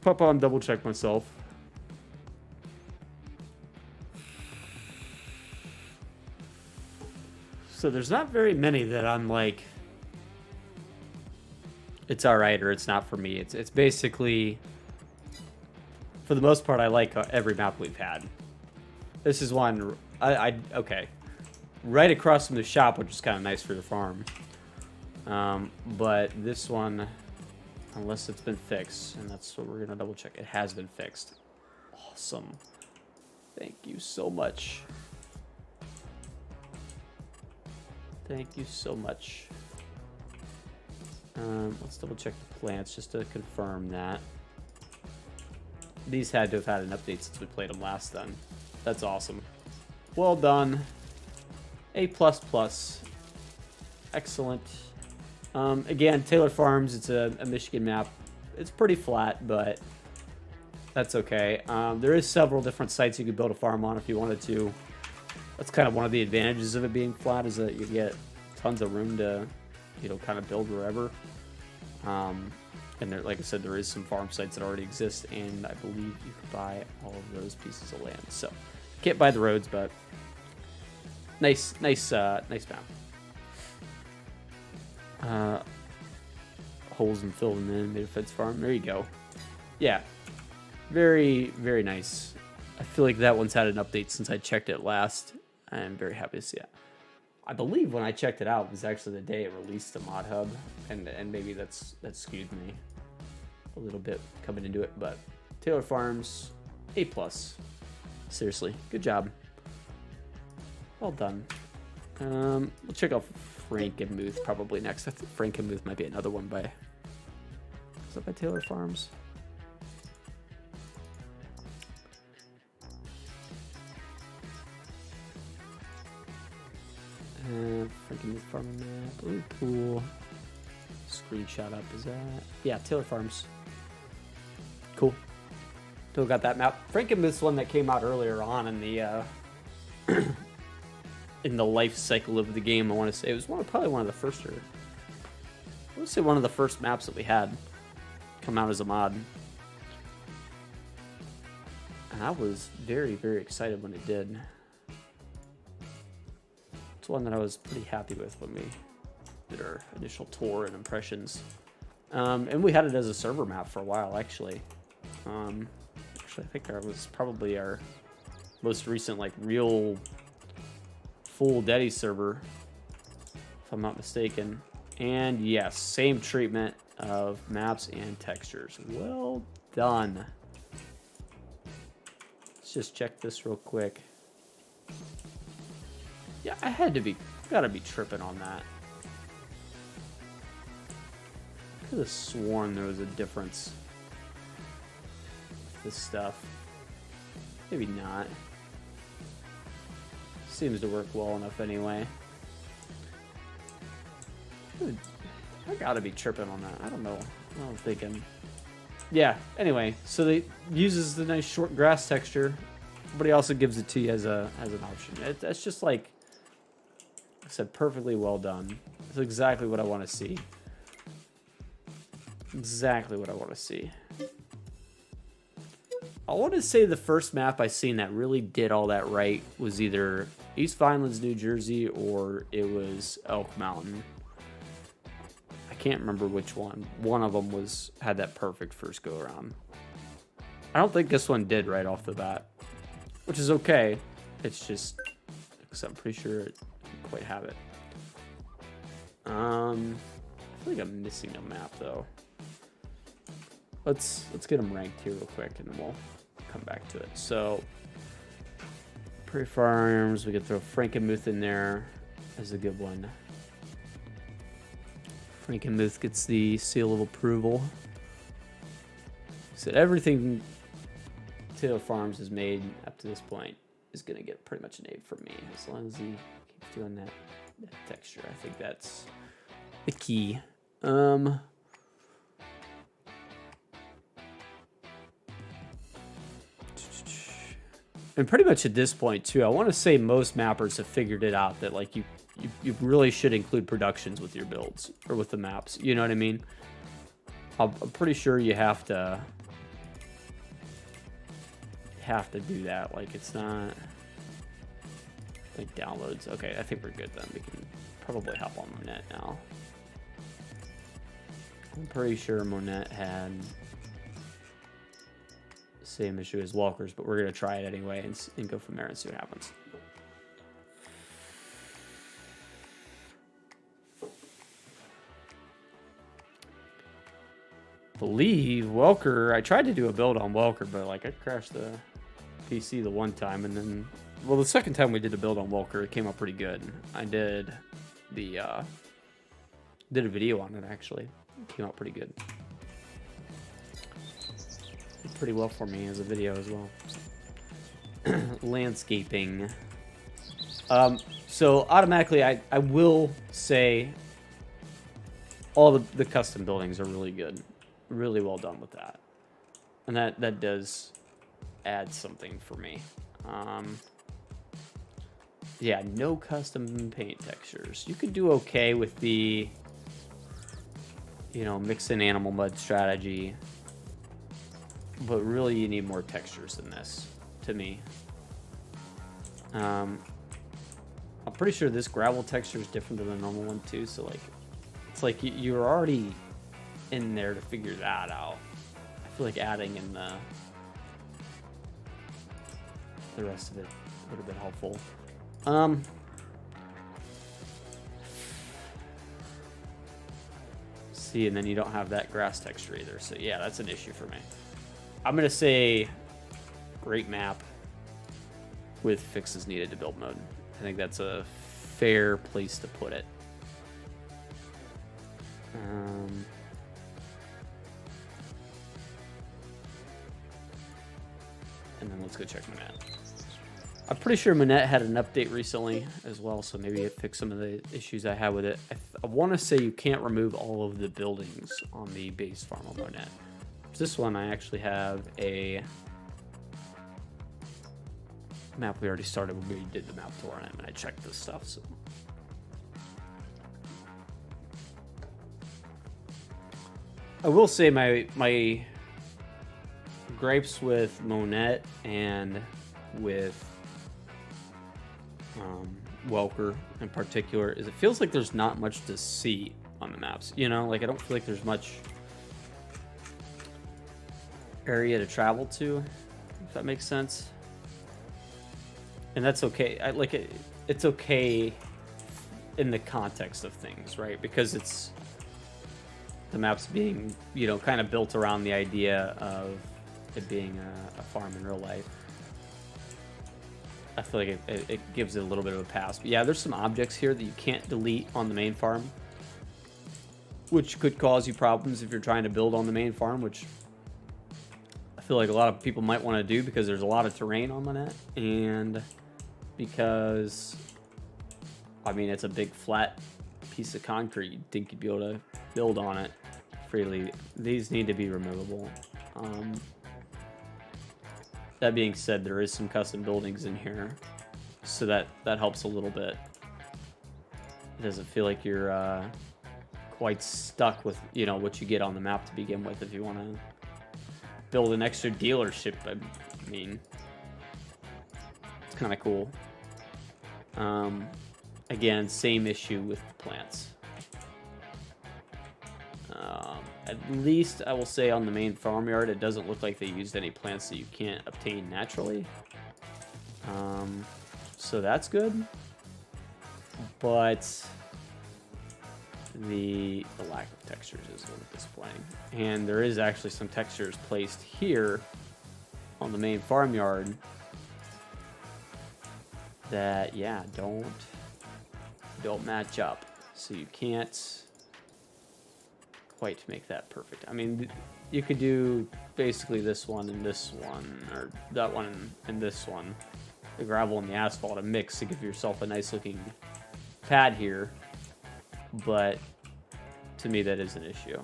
Pop on, double check myself. So there's not very many that I'm like, it's all right or it's not for me. It's basically, for the most part, I like every map we've had. This is one, okay. Right across from the shop, which is kind of nice for the farm. But this one, unless it's been fixed, and that's what we're going to double check. It has been fixed. Awesome. Thank you so much. Thank you so much. Let's double check the plants just to confirm that. These had to have had an update since we played them last then. That's awesome. Well done. A++. Excellent. Again, Taylor Farms, it's a Michigan map. It's pretty flat, but that's okay. There is several different sites you could build a farm on if you wanted to. That's kind of one of the advantages of it being flat, is that you get tons of room to, you know, kind of build wherever. And there, like I said, there is some farm sites that already exist, and I believe you can buy all of those pieces of land. So, can't buy the roads, but nice map. Holes and fill them in, made a fence farm. There you go. Yeah, very, very nice. I feel like that one's had an update since I checked it last. I'm very happy to see it. I believe when I checked it out, it was actually the day it released the mod hub, and maybe that skewed me a little bit coming into it. But Taylor Farms, A+. Seriously, good job. Well done. We'll check out Frankenmuth probably next. I think Frankenmuth might be another one by... Is that by Taylor Farms? Frankenmuth farming map. Ooh, pool. Screenshot up, is that? Yeah, Taylor Farms. Cool. Still got that map. Frankenmuth's one that came out earlier on in the in the life cycle of the game. I want to say it was probably one of the first, or I would say one of the first maps that we had come out as a mod. And I was very, very excited when it did. It's one that I was pretty happy with when we did our initial tour and impressions. And we had it as a server map for a while, actually. Actually, I think it was probably our most recent, like, real full Daddy server, if I'm not mistaken. And yes, same treatment of maps and textures. Well done. Let's just check this real quick. Yeah, I gotta be tripping on that. could have sworn there was a difference with this stuff. Maybe not. Seems to work well enough anyway. I gotta be tripping on that. I don't know. I don't think I'm... Yeah, anyway, so they uses the nice short grass texture, but he also gives it to you as an option. That's just like I said, perfectly well done. It's exactly what I want to see. Exactly what I want to see. I want to say the first map I seen that really did all that right was either East Vinelands, New Jersey, or it was Elk Mountain. I can't remember which one. One of them had that perfect first go around. I don't think this one did right off the bat, which is okay. It's just, because I'm pretty sure it didn't quite have it. I feel like I'm missing a map though. Let's get them ranked here real quick, and then we'll come back to it. So, Prairie Farms, we could throw Frankenmuth in there as a good one. Frankenmuth gets the seal of approval. So everything Taylor Farms has made up to this point is going to get pretty much an A from me, as long as he keeps doing that texture. I think that's the key. And pretty much at this point too, I want to say most mappers have figured it out that like you really should include productions with your builds or with the maps. You know what I mean? I'm pretty sure you have to do that. Like it's not like downloads. Okay, I think we're good then. We can probably hop on Monet now. I'm pretty sure Monet had same issue as Walker's, but we're gonna try it anyway and go from there and see what happens. Believe Welker, I tried to do a build on Welker, but like I crashed the PC the one time, and then the second time we did a build on Welker, it came out pretty good. I did a video on it actually. It came out pretty good. Pretty well for me as a video as well. Landscaping. So automatically I will say all the custom buildings are really good. Really well done with that. And that does add something for me. Yeah, no custom paint textures. You could do okay with the, mix in animal mud strategy. But really, you need more textures than this, to me. I'm pretty sure this gravel texture is different than the normal one too. So like, it's like you're already in there to figure that out. I feel like adding in the rest of it would have been helpful. See, and then you don't have that grass texture either. So yeah, that's an issue for me. I'm going to say great map with fixes needed to build mode. I think that's a fair place to put it. And then let's go check Monet. I'm pretty sure Monet had an update recently as well, so maybe it fixed some of the issues I had with it. I want to say you can't remove all of the buildings on the base farm of Monet. This one, I actually have a map we already started when we did the map tour on it, and I checked this stuff. So I will say my gripes with Monet and with Welker in particular is it feels like there's not much to see on the maps. Like I don't feel like there's much area to travel to, if that makes sense. And that's okay. It's okay in the context of things, right? Because it's the map's being, kind of built around the idea of it being a farm in real life. I feel like it gives it a little bit of a pass. But yeah, there's some objects here that you can't delete on the main farm. which could cause you problems if you're trying to build on the main farm, which I feel like a lot of people might want to do because there's a lot of terrain on the net, and because, I mean, it's a big flat piece of concrete. You'd think you'd be able to build on it freely. These need to be removable. That being said, there is some custom buildings in here, so that helps a little bit. It doesn't feel like you're quite stuck with, you know, what you get on the map to begin with. If you want to build an extra dealership, I mean, it's kind of cool. Again, same issue with the plants. At least I will say on the main farmyard, it doesn't look like they used any plants that you can't obtain naturally. So that's good. But the lack of textures is a little disappointing. And there is actually some textures placed here on the main farmyard that, yeah, don't match up. So you can't quite make that perfect. I mean, you could do basically this one and this one, or that one and this one, the gravel and the asphalt, a mix to give yourself a nice looking pad here. But to me, that is an issue.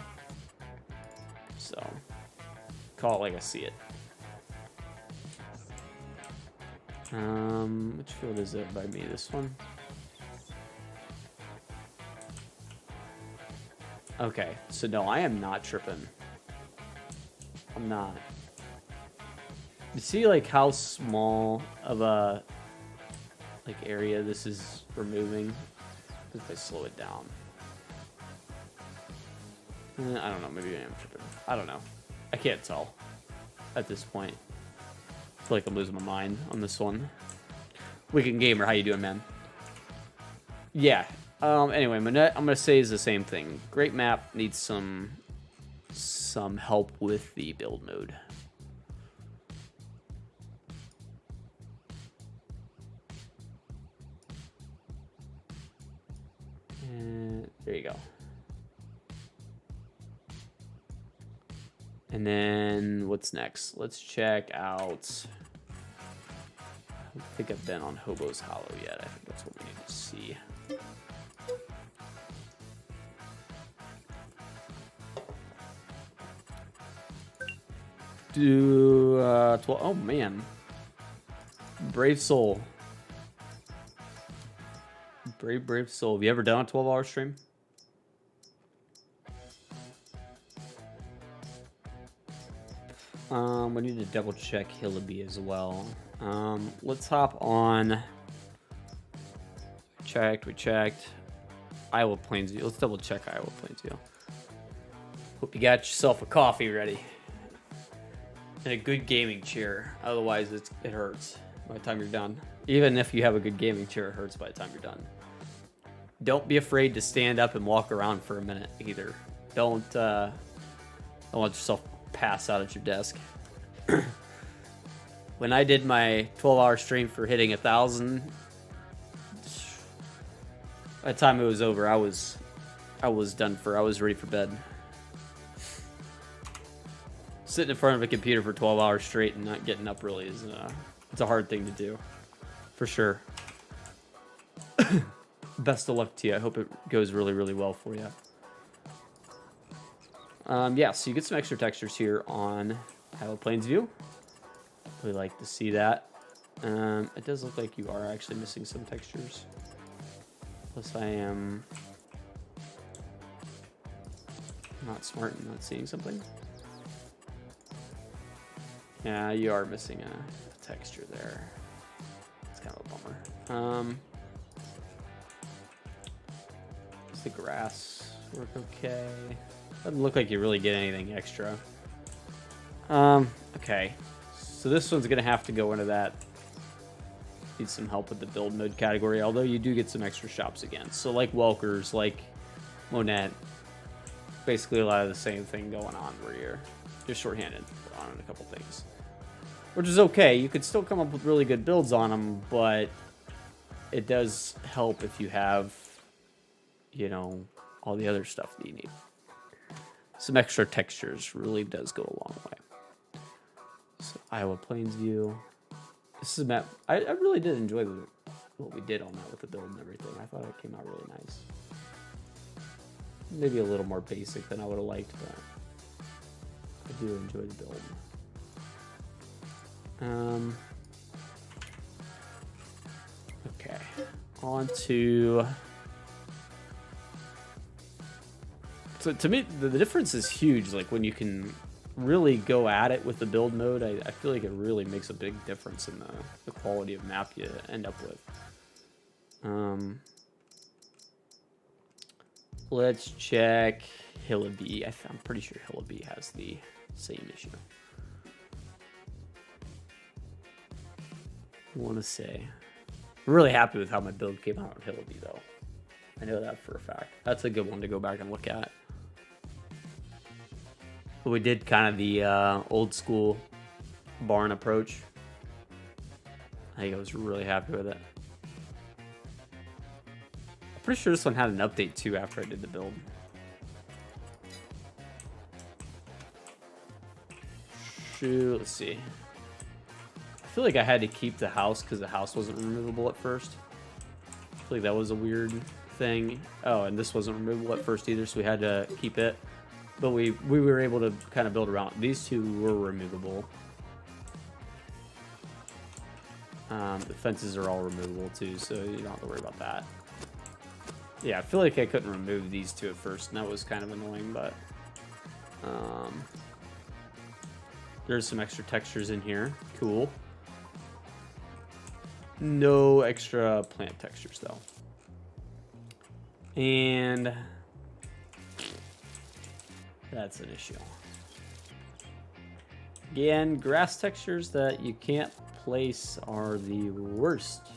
So call it like I see it. Which field is it by me? This one? Okay, so no, I am not tripping. I'm not. You see, like, how small of a, like, area this is removing? If I slow it down. I don't know, maybe I am tripping. I don't know. I can't tell at this point. I feel like I'm losing my mind on this one. Wicked Gamer, how you doing, man? Yeah. Anyway, I'm gonna say is the same thing. Great map needs some help with the build mode. And there you go. And then what's next? Let's check out. I don't think I've been on Hobo's Hollow yet. I think that's what we need to see. Do 12. Oh man, brave soul, brave soul. Have you ever done a 12-hour stream? We need to double check Hillaby as well. Let's hop on. We checked Iowa Plainsview. Let's double check Iowa Plainsview. Hope you got yourself a coffee ready and a good gaming chair. Otherwise, it hurts by the time you're done. Even if you have a good gaming chair, it hurts by the time you're done. Don't be afraid to stand up and walk around for a minute either. Don't let yourself pass out at your desk. When I did my 12-hour stream for hitting 1,000, by the time it was over, I was done for. I was ready for bed. Sitting in front of a computer for 12 hours straight and not getting up really is it's a hard thing to do, for sure. Best of luck to you. I hope it goes really, really well for you. Yeah, so you get some extra textures here on Iowa Plainsview. Really like to see that. It does look like you are actually missing some textures. Plus I am not smart and not seeing something. Yeah, you are missing a texture there. It's kind of a bummer. Does the grass work okay? Doesn't look like you really get anything extra. Okay. So this one's going to have to go into that. Need some help with the build mode category, although you do get some extra shops again. So like Welkers, like Monette, basically a lot of the same thing going on where you're shorthanded on a couple things. Which is okay. You could still come up with really good builds on them, but it does help if you have, you know, all the other stuff that you need. some extra textures really does go a long way. So Iowa Plains view. This is a map. I really did enjoy what we did on that with the build and everything. I thought it came out really nice. Maybe a little more basic than I would have liked, but I do enjoy the build. Okay, on to... So to me, the difference is huge. Like when you can really go at it with the build mode, I feel like it really makes a big difference in the quality of map you end up with. Let's check Hillaby. I'm pretty sure Hillaby has the same issue. I want to say, I'm really happy with how my build came out on Hillaby though. I know that for a fact. That's a good one to go back and look at. We did kind of the old school barn approach. I think I was really happy with it. I'm pretty sure this one had an update too after I did the build. Shoot, let's see. I feel like I had to keep the house because the house wasn't removable at first. I feel like that was a weird thing. Oh, and this wasn't removable at first either, so we had to keep it. But we were able to kind of build around. These two were removable. The fences are all removable too, so you don't have to worry about that. Yeah, I feel like I couldn't remove these two at first, and that was kind of annoying, but... there's some extra textures in here. Cool. No extra plant textures, though. And... that's an issue. Again, grass textures that you can't place are the worst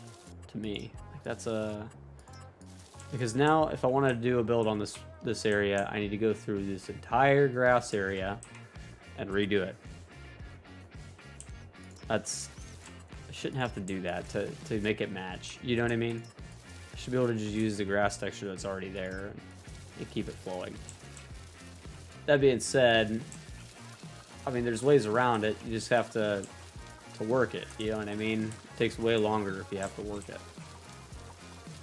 to me. Like that's a... because now if I wanted to do a build on this area, I need to go through this entire grass area and redo it. That's... I shouldn't have to do that to make it match. You know what I mean? I should be able to just use the grass texture that's already there and keep it flowing. That being said, I mean, there's ways around it. You just have to work it. You know what I mean? It takes way longer if you have to work it.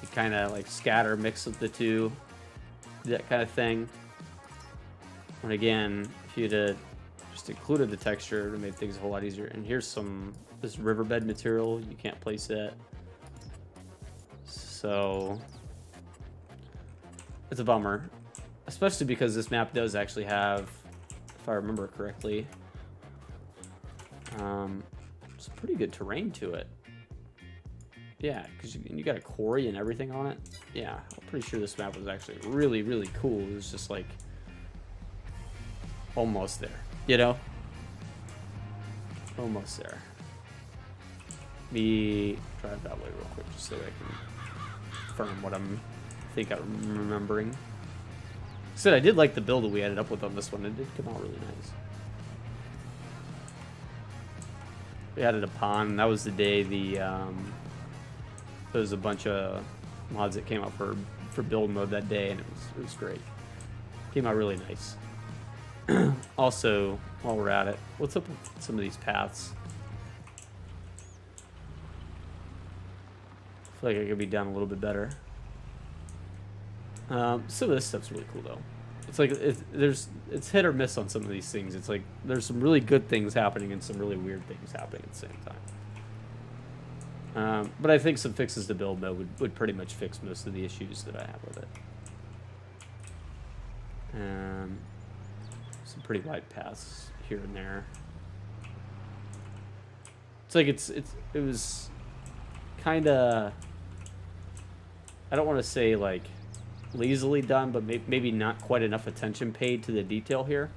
You kind of like scatter, mix of the two, that kind of thing. And again, if you'd have just included the texture, it would have made things a whole lot easier. And here's this riverbed material. You can't place it. So it's a bummer. Especially because this map does actually have, if I remember correctly, some pretty good terrain to it. Yeah, because you got a quarry and everything on it. Yeah, I'm pretty sure this map was actually really, really cool. It was just like almost there, you know? Almost there. Let me drive that way real quick just so I can confirm what I think I'm remembering. Said I did like the build that we ended up with on this one. It did come out really nice. We added a pond. That was the day there was a bunch of mods that came out for build mode that day, and it was great. Came out really nice. Also, while we're at it, what's up with some of these paths? I feel like it could be done a little bit better. Some of this stuff's really cool though. It's like it's hit or miss on some of these things. It's like there's some really good things happening and some really weird things happening at the same time. But I think some fixes to build mode would pretty much fix most of the issues that I have with it. Some pretty wide paths here and there. It's like it was kind of, I don't want to say like lazily done, but maybe not quite enough attention paid to the detail here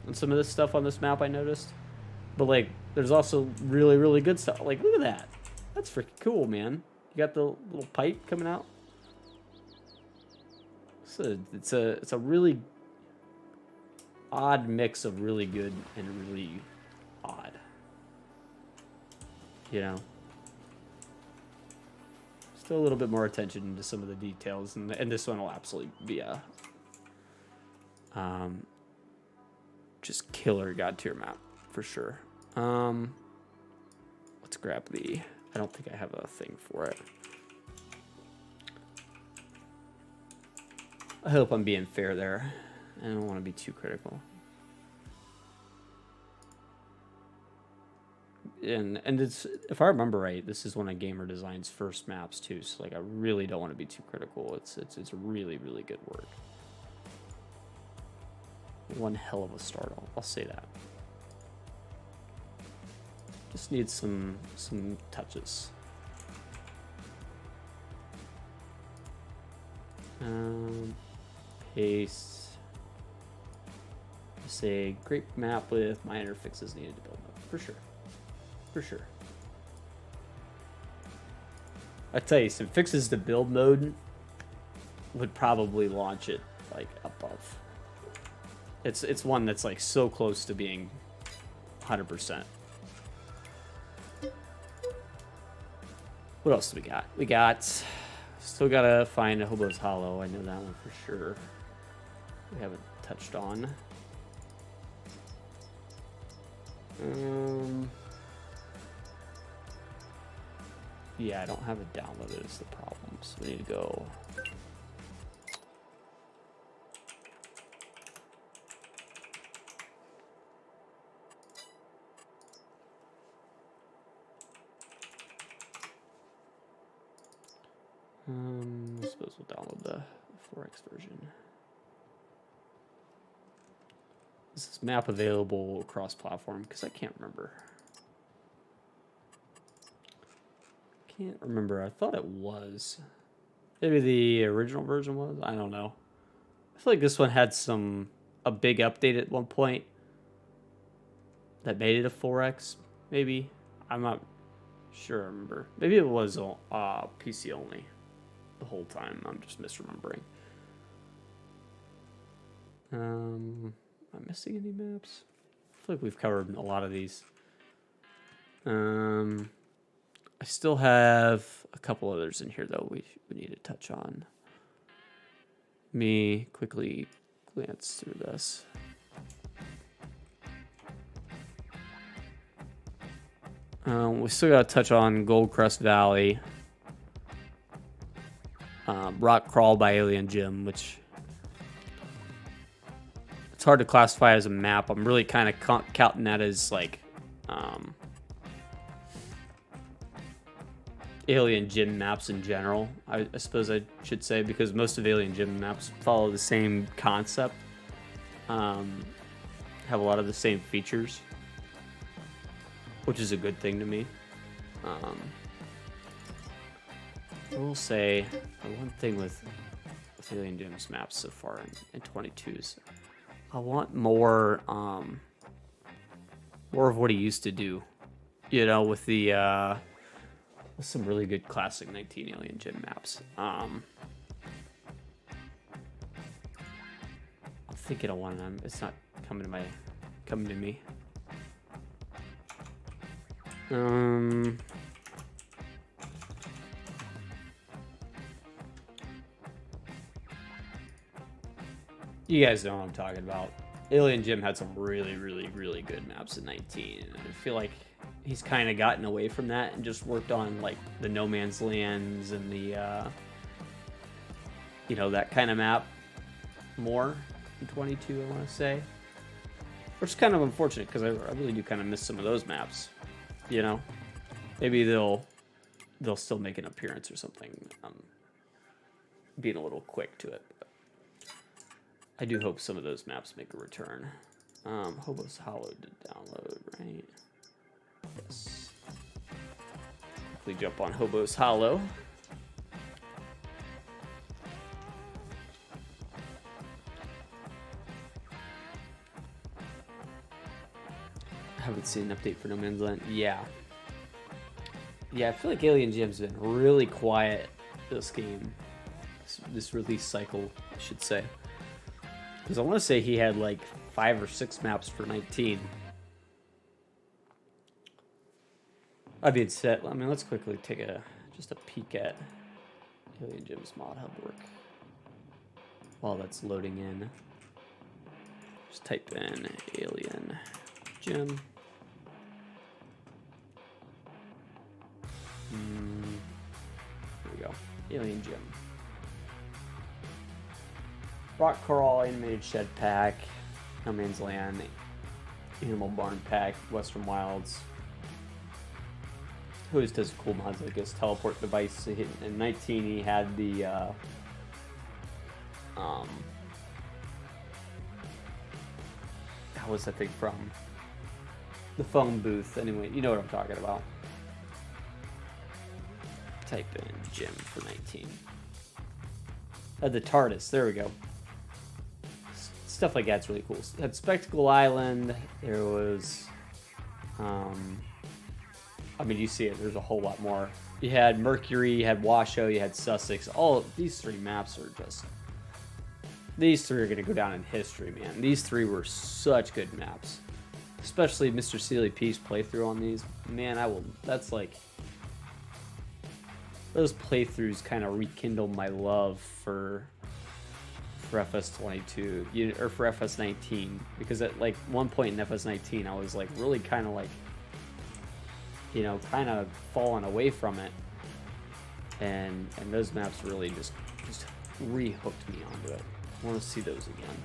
on some of this stuff on this map I noticed. But like there's also really, really good stuff. Like look at that. That's freaking cool, man. You got the little pipe coming out. So it's a really odd mix of really good and really odd. You know? Still a little bit more attention to some of the details, and this one will absolutely be a just killer God tier map for sure. Let's grab the. I don't think I have a thing for it. I hope I'm being fair there. I don't want to be too critical. And it's, if I remember right, this is one of Gamer Design's first maps too. So like, I really don't want to be too critical. It's really good work. One hell of a start. I'll say that. Just needs some touches. Paste. Say great map with minor fixes needed to build up for sure. For sure. I tell you, some fixes to build mode would probably launch it like above. It's one that's like so close to being 100%. What else do we got? We got still gotta find a Hobo's Hollow. I know that one for sure. We haven't touched on. Yeah, I don't have it downloaded is the problem, so we need to go. I suppose we'll download the 4X version. Is this map available across platform? Because I can't remember. Can't remember. I thought it was. Maybe the original version was. I don't know. I feel like this one had a big update at one point that made it a 4X. Maybe. I'm not sure. I remember. Maybe it was PC only the whole time. I'm just misremembering. Am I missing any maps? I feel like we've covered a lot of these. I still have a couple others in here, though, we need to touch on. Let me quickly glance through this. We still got to touch on Goldcrest Valley. Rock Crawl by Alien Gym, which it's hard to classify as a map. I'm really kind of counting that as like Alien Gym maps in general, I suppose I should say, because most of Alien Gym maps follow the same concept, have a lot of the same features, which is a good thing to me. I will say one thing with Alien Gym's maps so far in 22s, I want more of what he used to do, you know, with the with some really good classic 19 Alien Gym maps. I'm thinking of one of them. It's not coming to me. You guys know what I'm talking about. Alien Gym had some really good maps in 19, and I feel like he's kind of gotten away from that and just worked on like the No Man's Lands and the you know, that kind of map more in 22, I want to say, which is kind of unfortunate because I really do kind of miss some of those maps, you know. Maybe they'll still make an appearance or something. Being a little quick to it, but I do hope some of those maps make a return. Hobo's Hollow did download, right? Yes. Quickly jump on Hobo's Hollow. I haven't seen an update for No Man's Land. Yeah, I feel like Alien Gym's been really quiet this game, this release cycle, I should say. Because I want to say he had like 5 or 6 maps for 19. That being said, I mean, let's quickly take just a peek at Alien Gym's mod hub work while that's loading in. Just type in alien gym. There we go. Alien gym. Rock crawl, animated shed pack, No Man's Land, animal barn pack, Western Wilds. Who always does cool mods like this? Teleport device. In 19, he had the how was that thing from? The phone booth. Anyway, you know what I'm talking about. Type in gym for 19. The TARDIS. There we go. Stuff like that's really cool. Had Spectacle Island. There was, I mean, you see it. There's a whole lot more. You had Mercury, you had Washoe, you had Sussex. All these three maps are just... These three are going to go down in history, man. These three were such good maps. Especially Mr. Sealy Peace playthrough on these. Man, I will... That's like... Those playthroughs kind of rekindled my love for FS22, or for FS19. Because at like one point in FS19, I was like really kind of like... You know, kind of falling away from it, and those maps really just re-hooked me onto it. I want to see those again.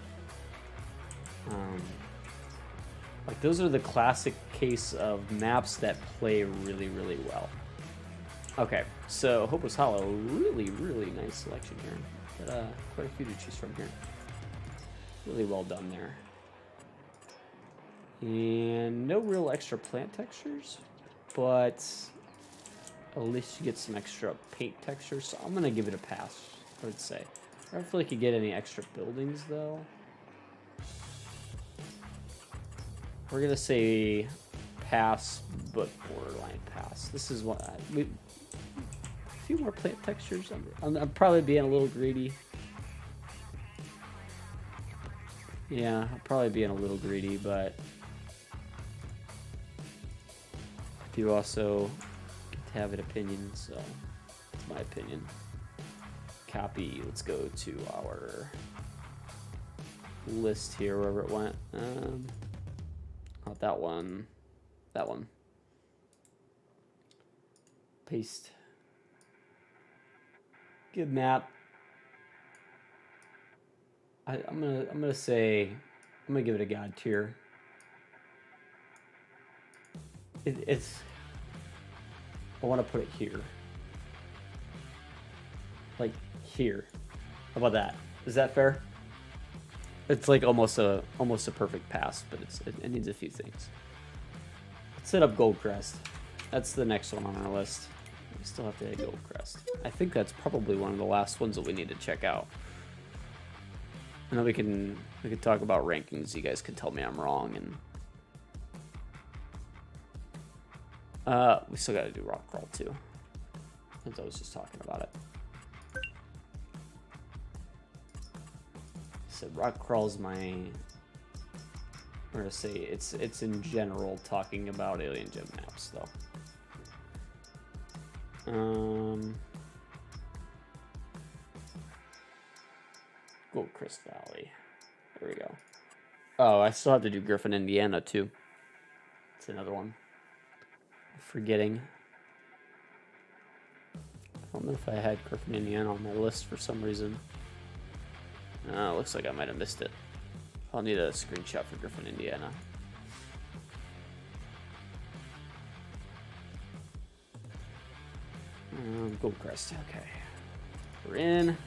Like those are the classic case of maps that play really, really well. Okay, so Hopeless Hollow, really, really nice selection here. Got quite a few to choose from here. Really well done there. And no real extra plant textures, but at least you get some extra paint textures, so I'm gonna give it a pass, I would say. I don't feel like you get any extra buildings though. We're gonna say pass, but borderline pass. This is what a few more plant textures. I'm probably being a little greedy. Yeah, I'm probably being a little greedy, but you also get to have an opinion, so it's my opinion. Copy. Let's go to our list here, wherever it went. Not that one. That one. Paste. Good map. I'm gonna say I'm gonna give it a God tier. It's I want to put it here, like here. How about that? Is that fair? It's like almost a perfect pass, but it needs a few things. Let's set up Goldcrest. That's the next one on our list. We still have to hit Goldcrest. I think that's probably one of the last ones that we need to check out. And then we can talk about rankings. You guys can tell me I'm wrong, and we still got to do Rock Crawl too, since I was just talking about it. So Rock Crawl's my... I'm gonna say it's in general talking about Alien Gem maps though. Goldcrest Valley. There we go. Oh, I still have to do Griffin, Indiana too. It's another one. Forgetting. I don't know if I had Griffin, Indiana on my list for some reason. Looks like I might have missed it. I'll need a screenshot for Griffin, Indiana. Goldcrest, okay. We're in.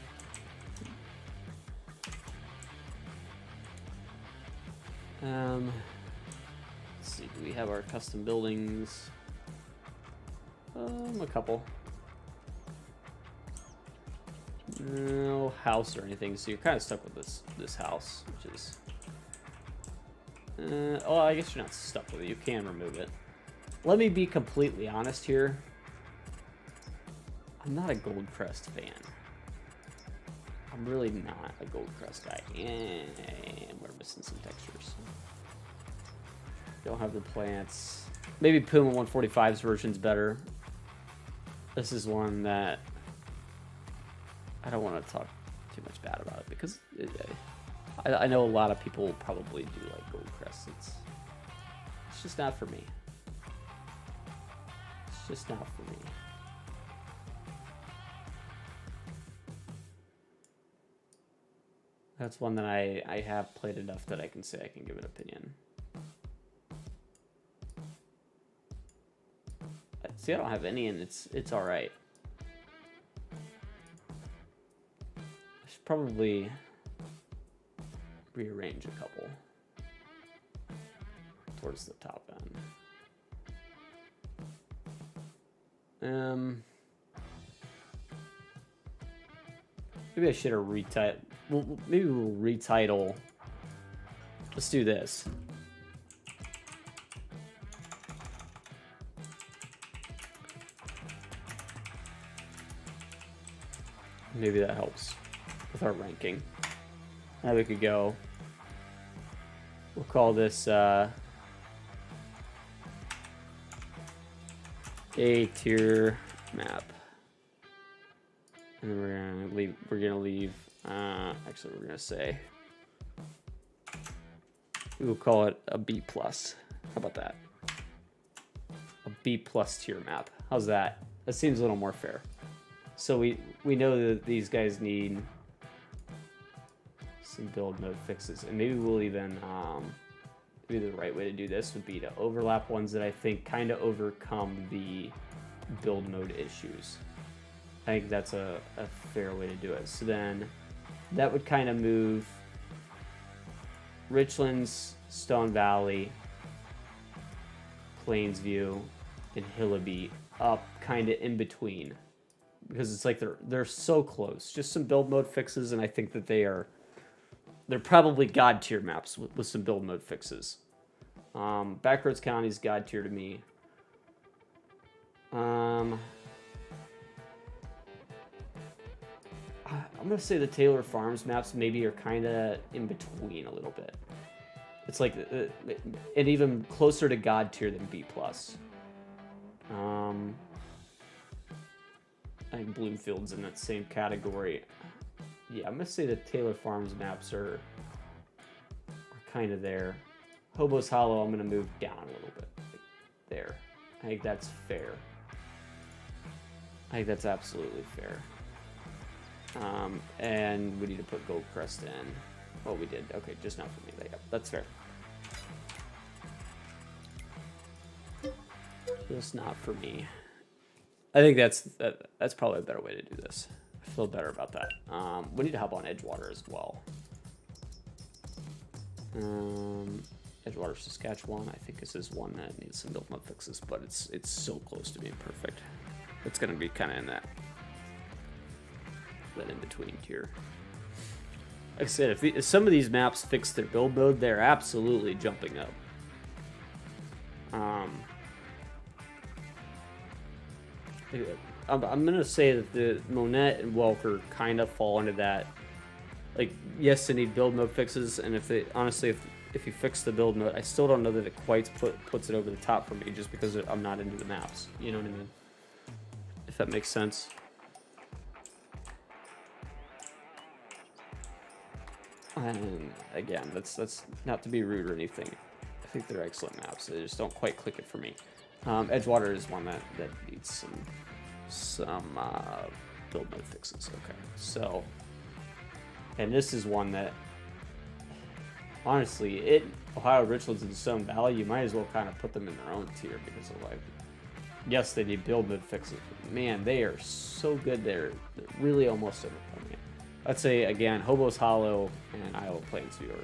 Let's see, do we have our custom buildings? A couple. No house or anything, so you're kind of stuck with this house, which is... oh, I guess you're not stuck with it. You can remove it. Let me be completely honest here. I'm not a Goldcrest fan. I'm really not a Goldcrest guy. And we're missing some textures. Don't have the plants. Maybe Puma 145's version's better. This is one that I don't want to talk too much bad about it because I know a lot of people probably do like Gold Crest. It's just not for me. It's just not for me. That's one that I have played enough that I can say I can give an opinion. See, I don't have any, and it's all right. I should probably rearrange a couple towards the top end. Maybe I should have retitled. Well, maybe we'll retitle. Let's do this. Maybe that helps with our ranking. Now we could go. We'll call this A tier map, and then we're gonna leave. Actually, we're gonna say we will call it a B plus. How about that? A B plus tier map. How's that? That seems a little more fair. So we know that these guys need some build mode fixes, and maybe we'll even maybe the right way to do this would be to overlap ones that I think kind of overcome the build mode issues. I think that's a fair way to do it. So then that would kind of move Richlands, Stone Valley, Plainsview, and Hillaby up kind of in between, because it's like they're so close. Just some build mode fixes, and I think that they're probably god tier maps with some build mode fixes. Backroads County's god tier to me. I'm gonna say the Taylor Farms maps maybe are kind of in between a little bit. It's like and even closer to god tier than B plus. I think Bloomfield's in that same category. Yeah, I'm gonna say the Taylor Farms maps are kind of there. Hobo's Hollow, I'm gonna move down a little bit. There. I think that's fair. I think that's absolutely fair. And we need to put Gold Crest in. Oh, we did. Okay, just not for me. Yeah, that's fair. Just not for me. I think that's probably a better way to do this. I feel better about that. We need to hop on Edgewater as well. Edgewater, Saskatchewan. I think this is one that needs some build mode fixes, but it's so close to being perfect. It's gonna be kind of in that in between tier. Like I said, if some of these maps fix their build mode, they're absolutely jumping up. I'm gonna say that the Monette and Welker kind of fall into that. Like, yes, they need build mode fixes, and if you fix the build mode, I still don't know that it quite puts it over the top for me, just because I'm not into the maps. You know what I mean? If that makes sense. And again, that's not to be rude or anything. I think they're excellent maps. They just don't quite click it for me. Edgewater is one that needs some build mode fixes. Okay, so, and this is one that honestly, Ohio Richlands and Stone Valley, you might as well kind of put them in their own tier, because of like, yes, they need build mode fixes, but man, they are so good. They're really almost overcoming it. I'd say again, Hobo's Hollow and Iowa Plainsview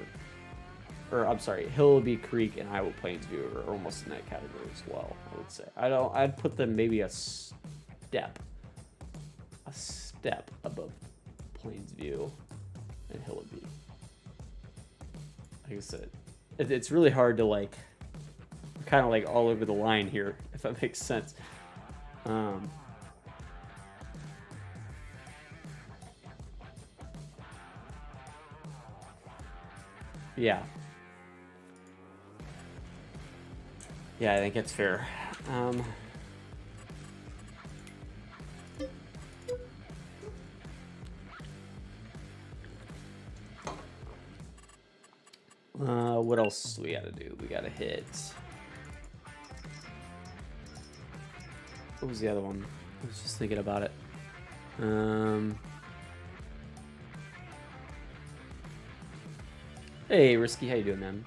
or I'm sorry, Hillaby Creek and Iowa Plainsview are almost in that category as well. I would say I'd put them maybe a step above Plainsview and Hillaby. Like I said, it's really hard to like, kind of like all over the line here, if that makes sense. Yeah. Yeah, I think it's fair. What else do we gotta do? We gotta hit. What was the other one? I was just thinking about it. Hey, Risky, how you doing, man?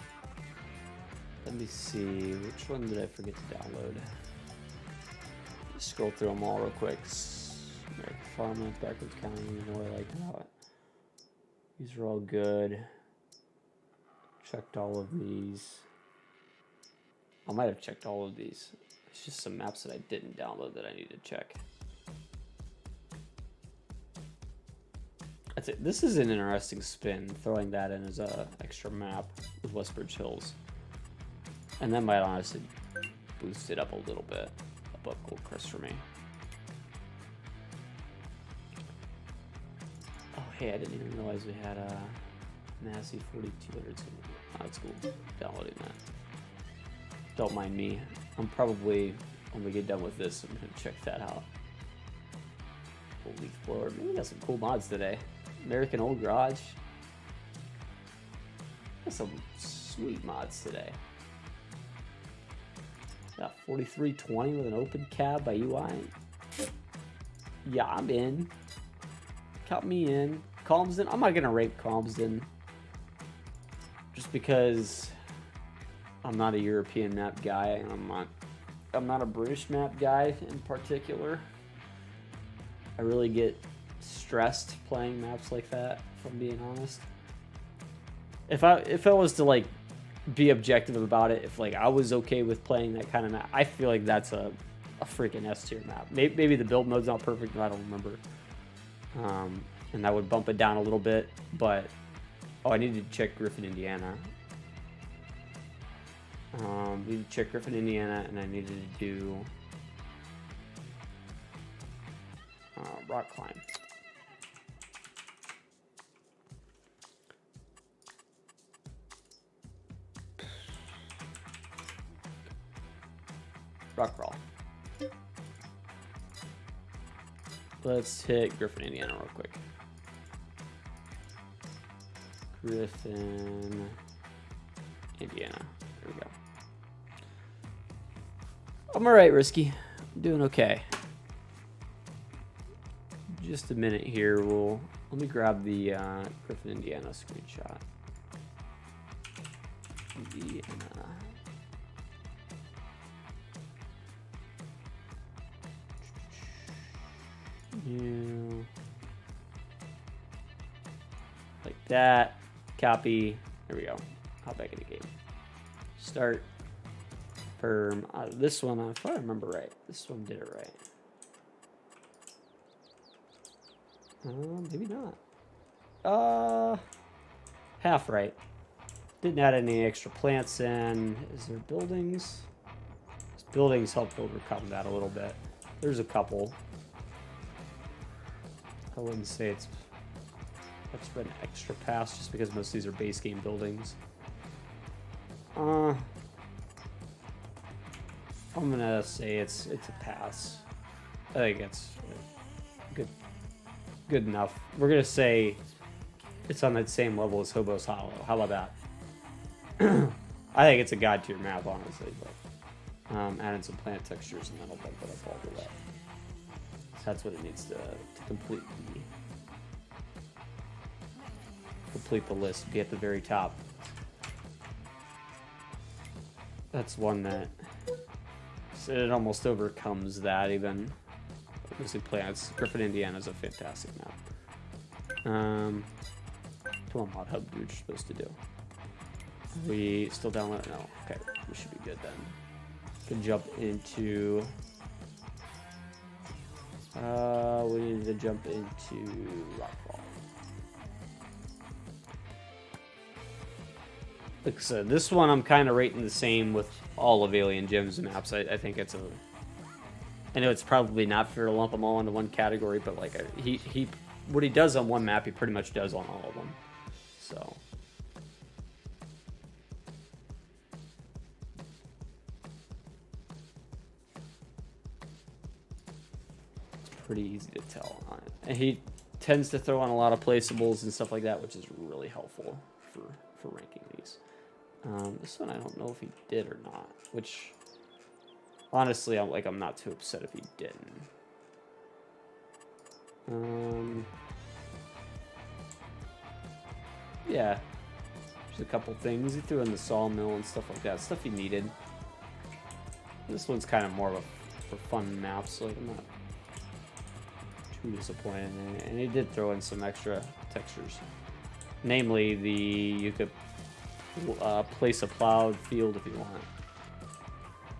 Let me see. Which one did I forget to download? Just scroll through them all real quick. American Farmland, Backwards County, Illinois, like that. These are all good. Checked all of these. I might have checked all of these. It's just some maps that I didn't download that I need to check. That's it. This is an interesting spin, throwing that in as a extra map with Westbridge Hills. And that might honestly boost it up a little bit above Gold Crest for me. Oh, hey, I didn't even realize we had a Massey 4200. Oh, that's cool. Downloading that. Don't mind me. I'm probably, when we get done with this, I'm going to check that out. Leaf blower. Maybe we got some cool mods today. American Old Garage. Got some sweet mods today. Got 4320 with an open cab by UI. Yeah, I'm in. Count me in. Calmsden. I'm not gonna rank Calmsden just because I'm not a European map guy, and I'm not a British map guy in particular. I really get stressed playing maps like that, if I'm being honest. If I was to like be objective about it, if like I was okay with playing that kind of map, I feel like that's a freaking S tier map. Maybe the build mode's not perfect, but I don't remember. And that would bump it down a little bit, but oh, I needed to check Griffin, Indiana. Needed to check Griffin, Indiana, and I needed to do rock climb. Rock crawl. Let's hit Griffin, Indiana real quick. Griffin, Indiana. There we go. I'm alright, Risky. I'm doing okay. Just a minute here. Let me grab the Griffin, Indiana screenshot. Indiana. New. Like that. Copy. There we go. Hop back in the game. Start. Perm. This one, if I remember right, this one did it right. Maybe not. Half right. Didn't add any extra plants in. Is there buildings? Buildings help overcome that a little bit. There's a couple. I wouldn't say it's an extra pass just because most of these are base game buildings. I'm gonna say it's a pass. I think it's good enough. We're gonna say it's on that same level as Hobo's Hollow. How about that? I think it's a god tier map, honestly, but adding some plant textures and that'll bump it up all the way. So that's what it needs to complete the list. Be at the very top. That's one that it almost overcomes that even. Mostly plants. Griffin, Indiana is a fantastic map. Come on, Mod Hub, do what you're supposed to do. We still download? No. Okay, we should be good then. Can jump into. We need to jump into Rockfall. Like I said, this one I'm kind of rating the same with all of Alien Gems maps. I think it's a. I know it's probably not fair to lump them all into one category, but like he what he does on one map, he pretty much does on all of them. So. Pretty easy to tell on it. And he tends to throw on a lot of placeables and stuff like that, which is really helpful for ranking these. This one I don't know if he did or not, which honestly I'm not too upset if he didn't. Yeah, there's a couple things he threw in the sawmill and stuff like that, stuff he needed. This one's kind of more of a for fun maps, so I'm not too disappointed in it. And he did throw in some extra textures, namely you could place a plowed field if you want.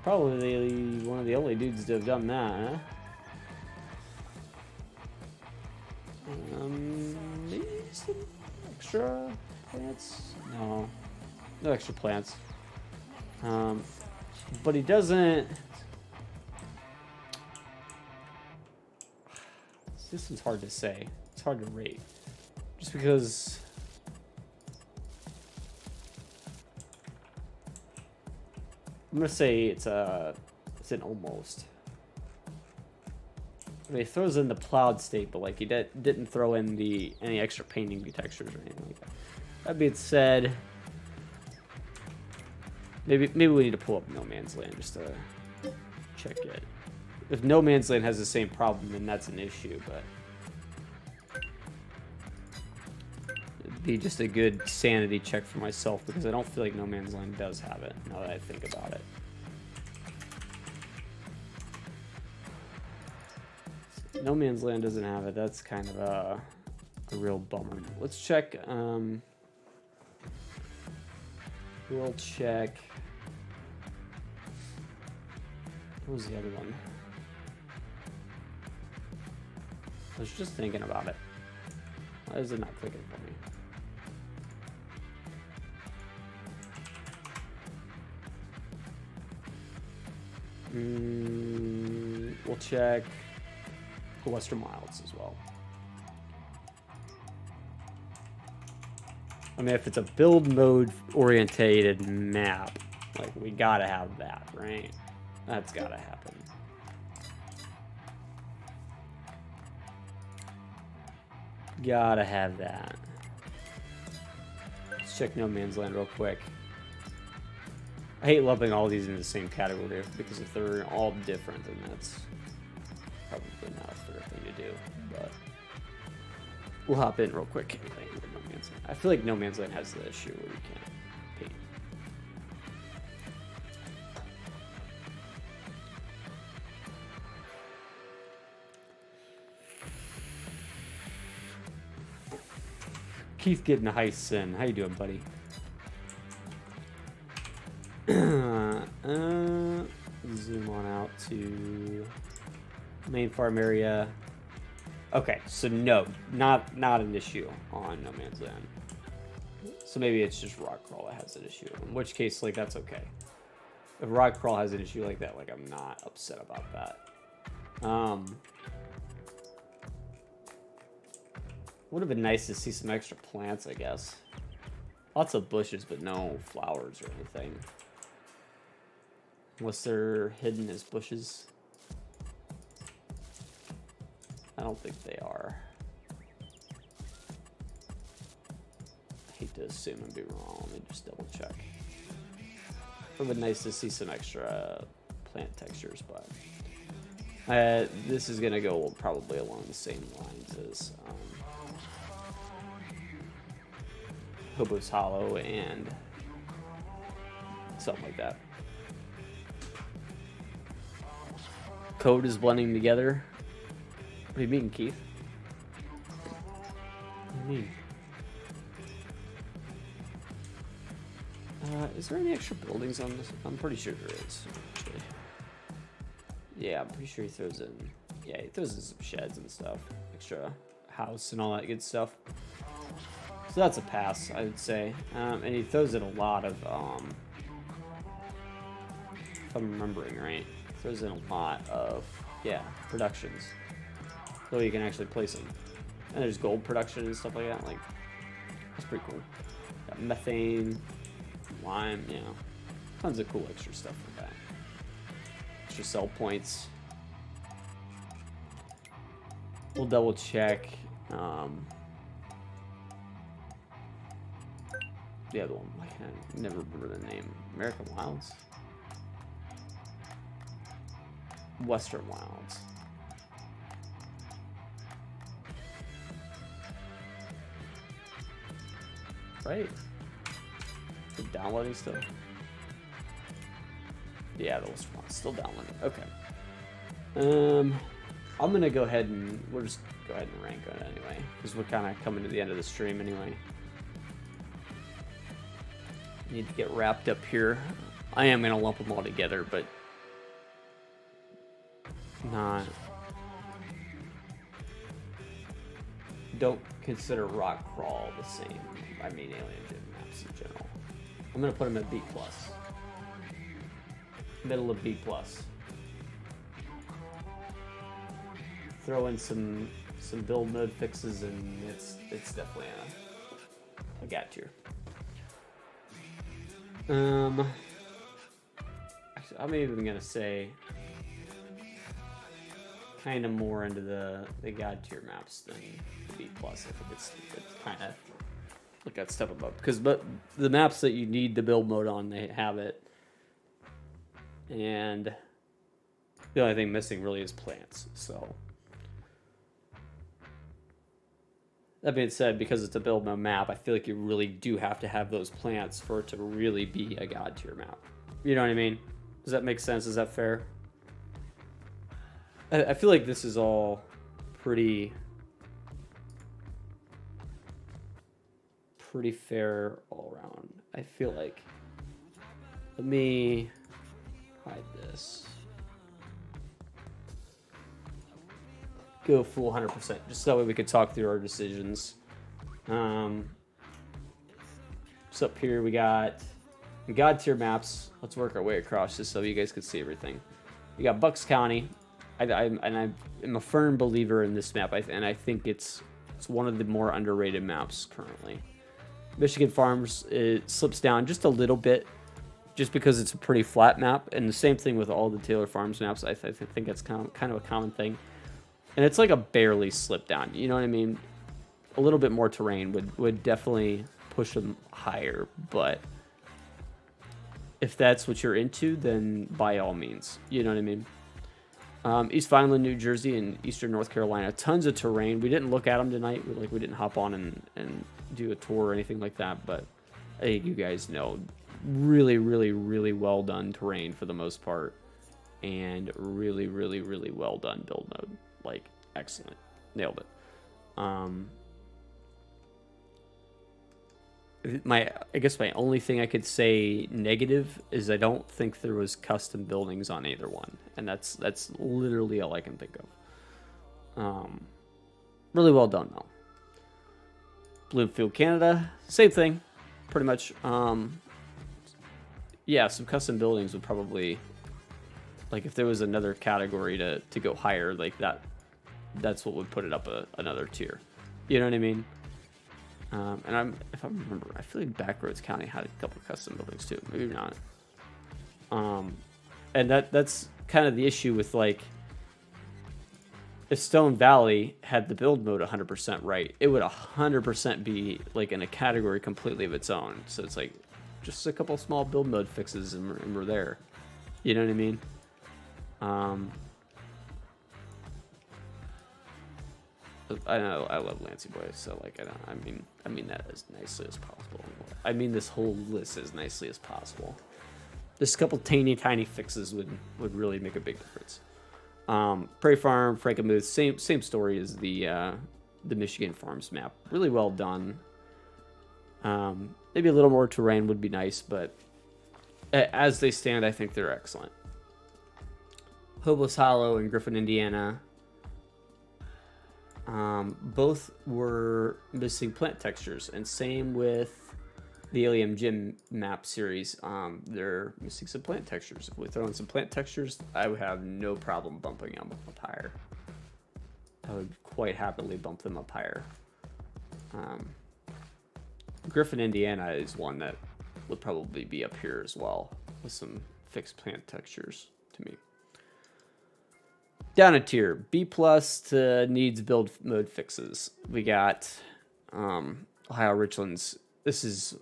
Probably one of the only dudes to have done that, huh? Maybe some extra plants? No. No extra plants. But he doesn't... This one's hard to say. It's hard to rate. Just because... I'm gonna say it's an almost. I mean, he throws in the plowed state, but like he didn't throw in any extra painting textures or anything like that. That being said, maybe we need to pull up No Man's Land just to check it. If No Man's Land has the same problem, then that's an issue, but it'd be just a good sanity check for myself because I don't feel like No Man's Land does have it now that I think about it. No Man's Land doesn't have it. That's kind of a real bummer. Let's check. We'll check. What was the other one? I was just thinking about it. Why is it not clicking for me? We'll check the Western Wilds as well. I mean, if it's a build mode orientated map, like we gotta have that, right? That's gotta happen. Gotta have that. Let's check No Man's Land real quick. I hate lumping all these into the same category because if they're all different, then that's probably not a fair thing to do. But we'll hop in real quick anyway. No Man's Land. I feel like No Man's Land has the issue where you can't paint. Keith getting a high sin. How you doing, buddy? Zoom on out to main farm area. Okay, so no, not an issue on No Man's Land. So maybe it's just Rock Crawl that has an issue. In which case, like, that's okay. If Rock Crawl has an issue like that, like, I'm not upset about that. Would have been nice to see some extra plants, I guess. Lots of bushes, but no flowers or anything. Unless they're hidden as bushes. I don't think they are. I hate to assume and be wrong. Let me just double check. It would have been nice to see some extra plant textures, but this is gonna go probably along the same lines as Hobo's Hollow and something like that. Code is blending together. What do you mean, Keith? What do you mean? Is there any extra buildings on this? I'm pretty sure there is, actually. Yeah, I'm pretty sure he throws in... Yeah, he throws in some sheds and stuff. Extra house and all that good stuff. So that's a pass, I would say. And he throws in a lot of... if I'm remembering right. He throws in a lot of... Yeah, productions. So you can actually place them. And there's gold production and stuff like that. Like, that's pretty cool. Got methane, lime, you know. Tons of cool extra stuff like that. Extra sell points. We'll double check. the other one? I can't never remember the name. American Wilds? Western Wilds. Right? Is it downloading still? Yeah, the Western Wilds still downloading. Okay. I'm gonna go ahead and we'll just go ahead and rank on it anyway, because we're kind of coming to the end of the stream anyway. Need to get wrapped up here. I am gonna lump them all together, but not. Don't consider Rock Crawl the same. I mean, Alien Gym maps in general. I'm gonna put them at B+. Middle of B+. Throw in some build mode fixes, and it's definitely a GAT tier. Actually, I'm even gonna say kind of more into the God tier maps than the B+. I think it's kind of like that step above, because but the maps that you need the build mode on, they have it, and the only thing missing really is plants. So that being said, because it's a build mode map, I feel like you really do have to have those plants for it to really be a God tier map. You know what I mean? Does that make sense? Is that fair? I feel like this is all pretty fair all around. I feel like. Let me hide this. Go full 100%, just so that way we could talk through our decisions. So up here we got God tier maps. Let's work our way across just so you guys can see everything. We got Bucks County. I'm a firm believer in this map, and I think it's one of the more underrated maps currently. Michigan Farms, it slips down just a little bit, just because it's a pretty flat map, and the same thing with all the Taylor Farms maps. I think that's kind of a common thing, and it's like a barely slip down. You know what I mean? A little bit more terrain would definitely push them higher, but if that's what you're into, then by all means, you know what I mean? East Vineland, New Jersey, and Eastern North Carolina, tons of terrain. We didn't look at them tonight. We didn't hop on and do a tour or anything like that, but I think you guys know, really, really, really well done terrain for the most part, and really, really, really well done build mode. Like, excellent. Nailed it. I guess my only thing I could say negative is I don't think there was custom buildings on either one, and that's literally all I can think of. Really well done though. Bloomfield, Canada, same thing, pretty much. Yeah, some custom buildings would probably, like, if there was another category to go higher, like that's what would put it up another tier. You know what I mean? And if I remember, I feel like Backroads County had a couple custom buildings too. Maybe not. And that's kind of the issue with, like, if Stone Valley had the build mode 100% right, it would 100% be like in a category completely of its own. So it's like just a couple small build mode fixes and we're there. You know what I mean? I know I love Lancy Boy, so like I mean that as nicely as possible. I mean this whole list as nicely as possible. Just a couple tiny fixes would really make a big difference. Prairie Farm, Frankenmuth, same story as the Michigan Farms map. Really well done. Maybe a little more terrain would be nice, but as they stand, I think they're excellent. Hopeless Hollow and Griffin, Indiana. Both were missing plant textures, and same with the Alien Gym map series. They're missing some plant textures. If we throw in some plant textures, I would have no problem bumping them up higher. I would quite happily bump them up higher. Griffin, Indiana is one that would probably be up here as well, with some fixed plant textures to me. Down a tier, B+ to needs build mode fixes. We got Ohio Richlands. This is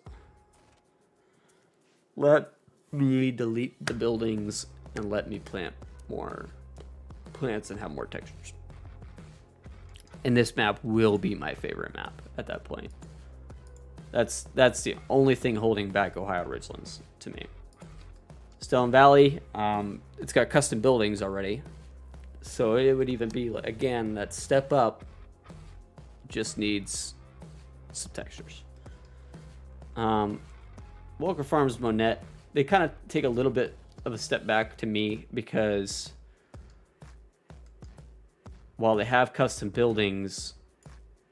Let me delete the buildings and let me plant more plants and have more textures. And this map will be my favorite map at that point. That's the only thing holding back Ohio Ridgelands to me. Stone Valley, it's got custom buildings already. So it would even be, again, that step up just needs some textures. Walker Farms Monette, they kind of take a little bit of a step back to me because while they have custom buildings,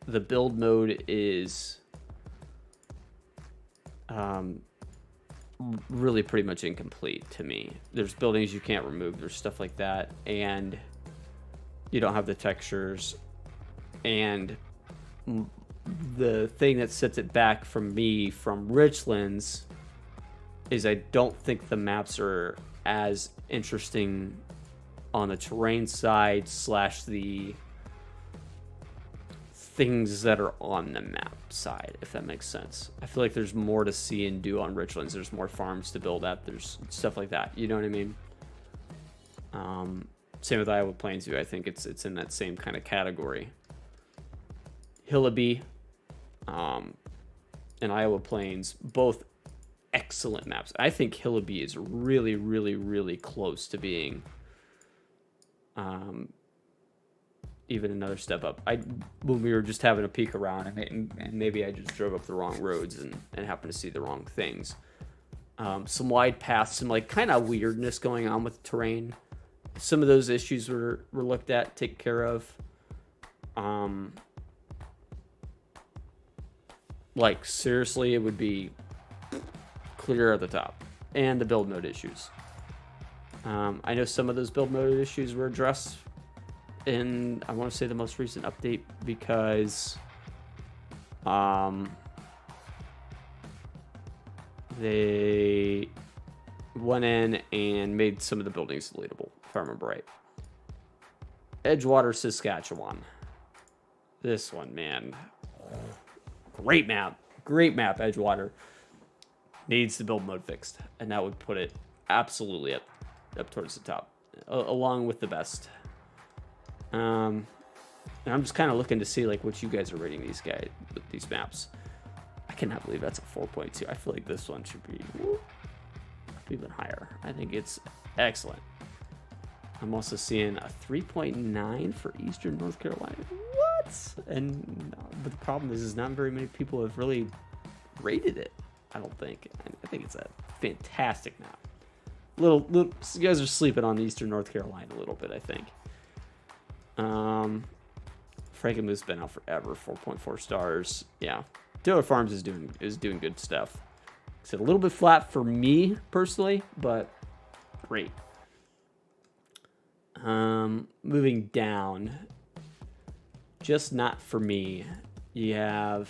the build mode is really pretty much incomplete to me. There's buildings you can't remove, there's stuff like that, and you don't have the textures. And the thing that sets it back from me from Richlands is I don't think the maps are as interesting on the terrain side / the things that are on the map side, if that makes sense. I feel like there's more to see and do on Richlands. There's more farms to build at. There's stuff like that. You know what I mean? Same with Iowa Plains. I think it's in that same kind of category. Hillaby and Iowa Plains, both excellent maps. I think Hillaby is really, really, really close to being even another step up. When we were just having a peek around, and maybe I just drove up the wrong roads and happened to see the wrong things. Some wide paths, some like kind of weirdness going on with terrain. Some of those issues were looked at, taken care of. Like seriously, it would be clear at the top, and the build mode issues. I know some of those build mode issues were addressed in, I want to say, the most recent update, because they went in and made some of the buildings deletable, if I remember right. Edgewater, Saskatchewan. This one, man. Great map. Great map, Edgewater. Needs the build mode fixed, and that would put it absolutely up towards the top, along with the best. And I'm just kind of looking to see like what you guys are rating these maps. I cannot believe that's a 4.2. I feel like this one should be even higher. I think it's excellent. I'm also seeing a 3.9 for Eastern North Carolina. What? But the problem is not very many people have really rated it. I don't think. I think it's a fantastic map. Little, you guys are sleeping on Eastern North Carolina a little bit, I think. Frankenmuth's been out forever. 4.4 stars. Yeah, Taylor Farms is doing good stuff. It's a little bit flat for me personally, but great. Moving down, just not for me. You have.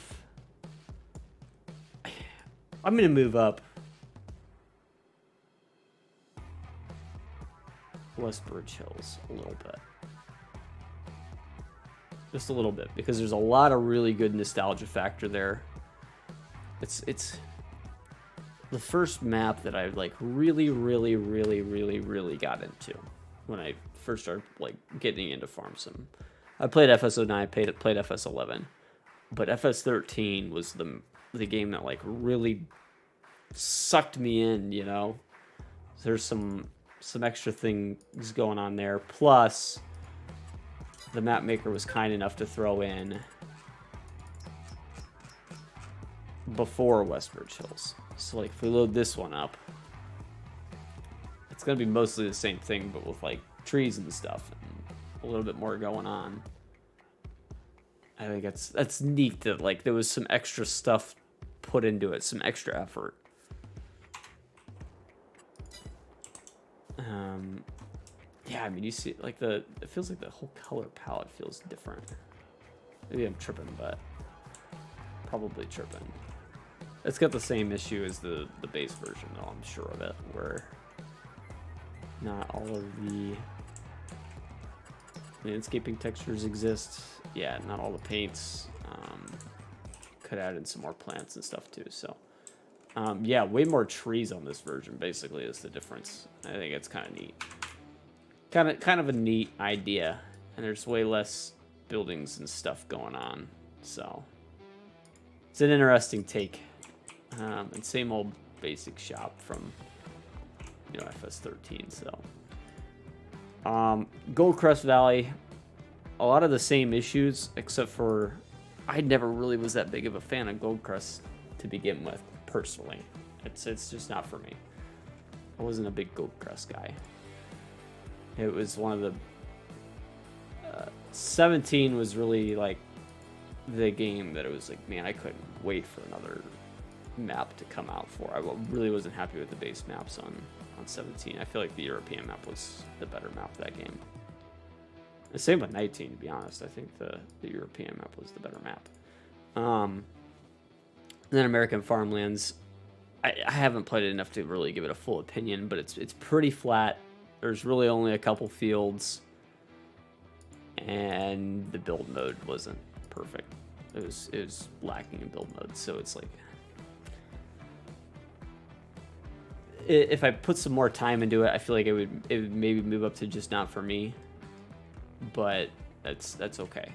I'm gonna move up Westbridge Hills a little bit. Just a little bit, because there's a lot of really good nostalgia factor there. It's the first map that I like really got into when I first started like getting into farm sim. I played FS09, played FS11, but FS13 was the game that like really sucked me in, you know. There's some extra things going on there. Plus, the map maker was kind enough to throw in before Westbridge Hills. So like if we load this one up, it's gonna be mostly the same thing, but with like trees and stuff and a little bit more going on. I think that's neat that like there was some extra stuff put into it, some extra effort. Yeah, I mean, you see, like it feels like the whole color palette feels different. Maybe I'm tripping, but probably tripping. It's got the same issue as the base version, though, I'm sure of it, where not all of the landscaping textures exist. Yeah, not all the paints. Could add in some more plants and stuff too. So Yeah, way more trees on this version, basically, is the difference. I think it's kind of neat. Kind of a neat idea. And there's way less buildings and stuff going on. So, it's an interesting take. And same old basic shop from, you know, FS13, so. Goldcrest Valley, a lot of the same issues, except for I never really was that big of a fan of Goldcrest to begin with, personally. It's just not for me. I wasn't a big Goldcrest guy. It was one of the 17 was really like the game that it was like, man, I couldn't wait for another map to come out for. I really wasn't happy with the base maps on 17. I feel like the European map was the better map for that game. The same with 19, to be honest. I think the European map was the better map. And then American Farmlands, I haven't played it enough to really give it a full opinion, but it's pretty flat. There's really only a couple fields, and the build mode wasn't perfect. It was lacking in build mode, so it's like, if I put some more time into it, I feel like it would maybe move up to just not for me, but that's okay.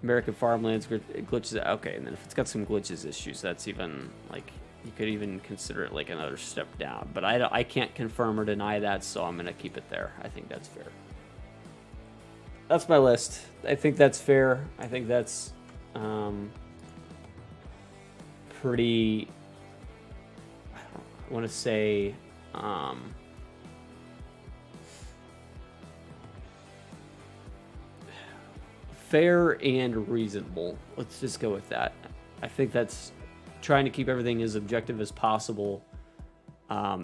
American Farmlands glitches, okay, and then if it's got some glitches issues, that's even like, you could even consider it like another step down. But I can't confirm or deny that, so I'm gonna keep it there. I think that's fair. That's my list. I think that's fair. I think that's pretty. I want to say fair and reasonable. Let's just go with that. I think that's trying to keep everything as objective as possible.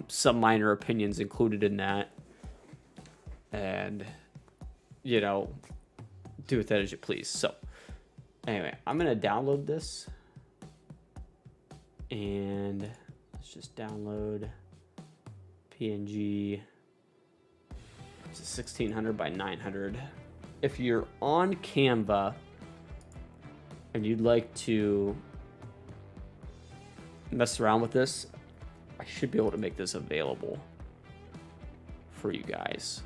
Some minor opinions included in that, and you know, do with that as you please. So anyway, I'm gonna download this, and let's just download PNG. It's a 1600 by 900. If you're on Canva and you'd like to mess around with this, I should be able to make this available for you guys.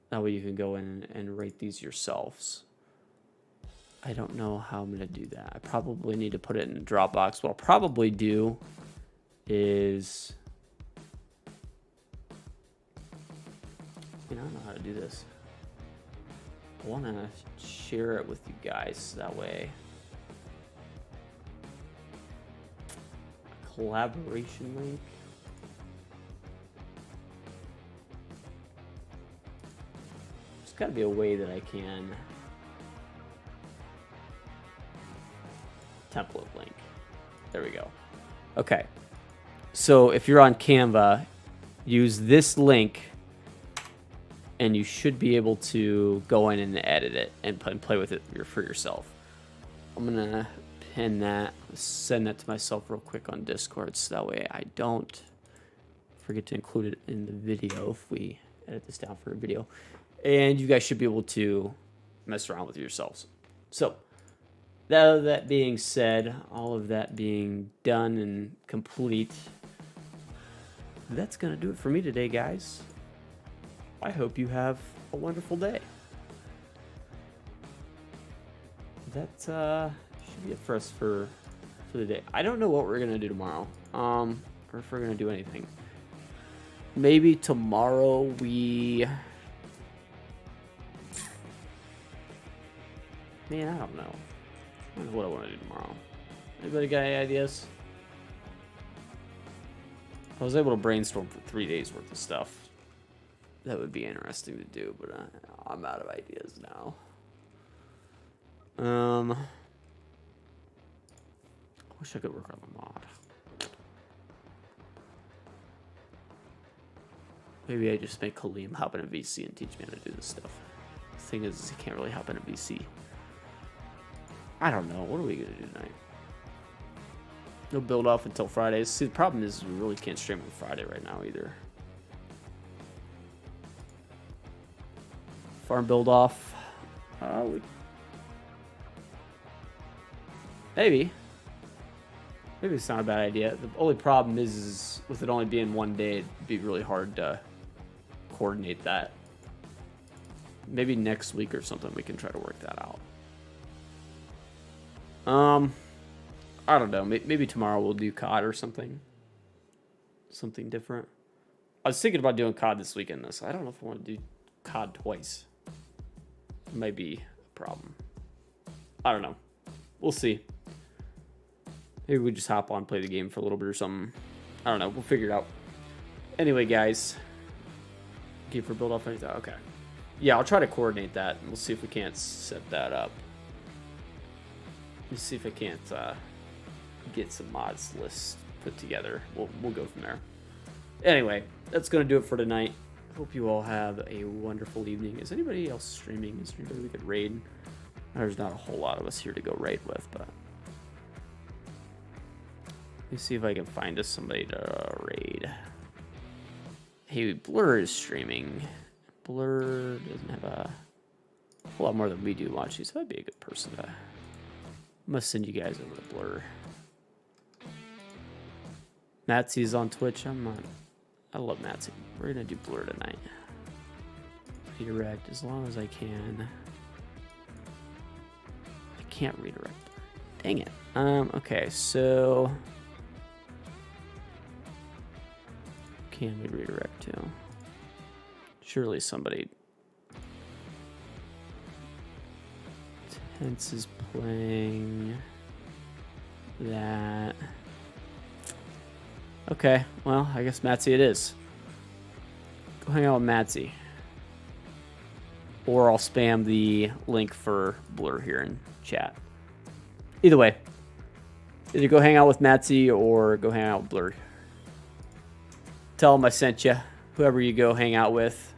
That way you can go in and rate these yourselves. I don't know how I'm gonna do that. I probably need to put it in Dropbox. What I'll probably do is, I don't know how to do this. I want to share it with you guys. That way, a collaboration link. There's got to be a way that I can template link. There we go. Okay. So if you're on Canva, use this link, and you should be able to go in and edit it and play with it for yourself. I'm gonna pin that, send that to myself real quick on Discord, so that way I don't forget to include it in the video if we edit this down for a video. And you guys should be able to mess around with it yourselves. So, that being said, all of that being done and complete, that's gonna do it for me today, guys. I hope you have a wonderful day. That should be it for us for the day. I don't know what we're gonna do tomorrow, or if we're gonna do anything. Maybe tomorrow we. Man, I don't know. I don't know what I want to do tomorrow. Anybody got any ideas? I was able to brainstorm for 3 days worth of stuff. That would be interesting to do, but I'm out of ideas now. I wish I could work on the mod. Maybe I just make Kaleem hop in a VC and teach me how to do this stuff. The thing is, he can't really hop in a VC. I don't know. What are we gonna do tonight? No build off until Fridays. See, the problem is we really can't stream on Friday right now either. Farm build off. Maybe. Maybe it's not a bad idea. The only problem is with it only being one day, it'd be really hard to coordinate that. Maybe next week or something we can try to work that out. I don't know. Maybe tomorrow we'll do COD or something. Something different. I was thinking about doing COD this weekend, though, so I don't know if I want to do COD twice. It might be a problem. I don't know. We'll see. Maybe we just hop on, play the game for a little bit or something. I don't know. We'll figure it out. Anyway, guys. Game for build off anything. Okay. Yeah, I'll try to coordinate that, and we'll see if we can't set that up. Let's see if I can't get some mods lists put together. We'll go from there. Anyway, that's going to do it for tonight. Hope you all have a wonderful evening. Is anybody else streaming? Is there anybody we could raid? There's not a whole lot of us here to go raid with, but... Let me see if I can find us somebody to raid. Hey, Blur is streaming. Blur doesn't have a whole lot more than we do watching, so that'd be a good person to... I'm gonna send you guys over to Blur. Matsy's on Twitch. I love Matsy. We're gonna do Blur tonight. Redirect as long as I can. I can't redirect. Dang it. Okay, so can we redirect to? Surely somebody. Tense is playing that. Okay, well, I guess Matsy it is. Go hang out with Matsy. Or I'll spam the link for Blur here in chat. Either way. Either go hang out with Matsy or go hang out with Blur. Tell them I sent you. Whoever you go hang out with.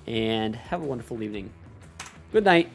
And have a wonderful evening. Good night.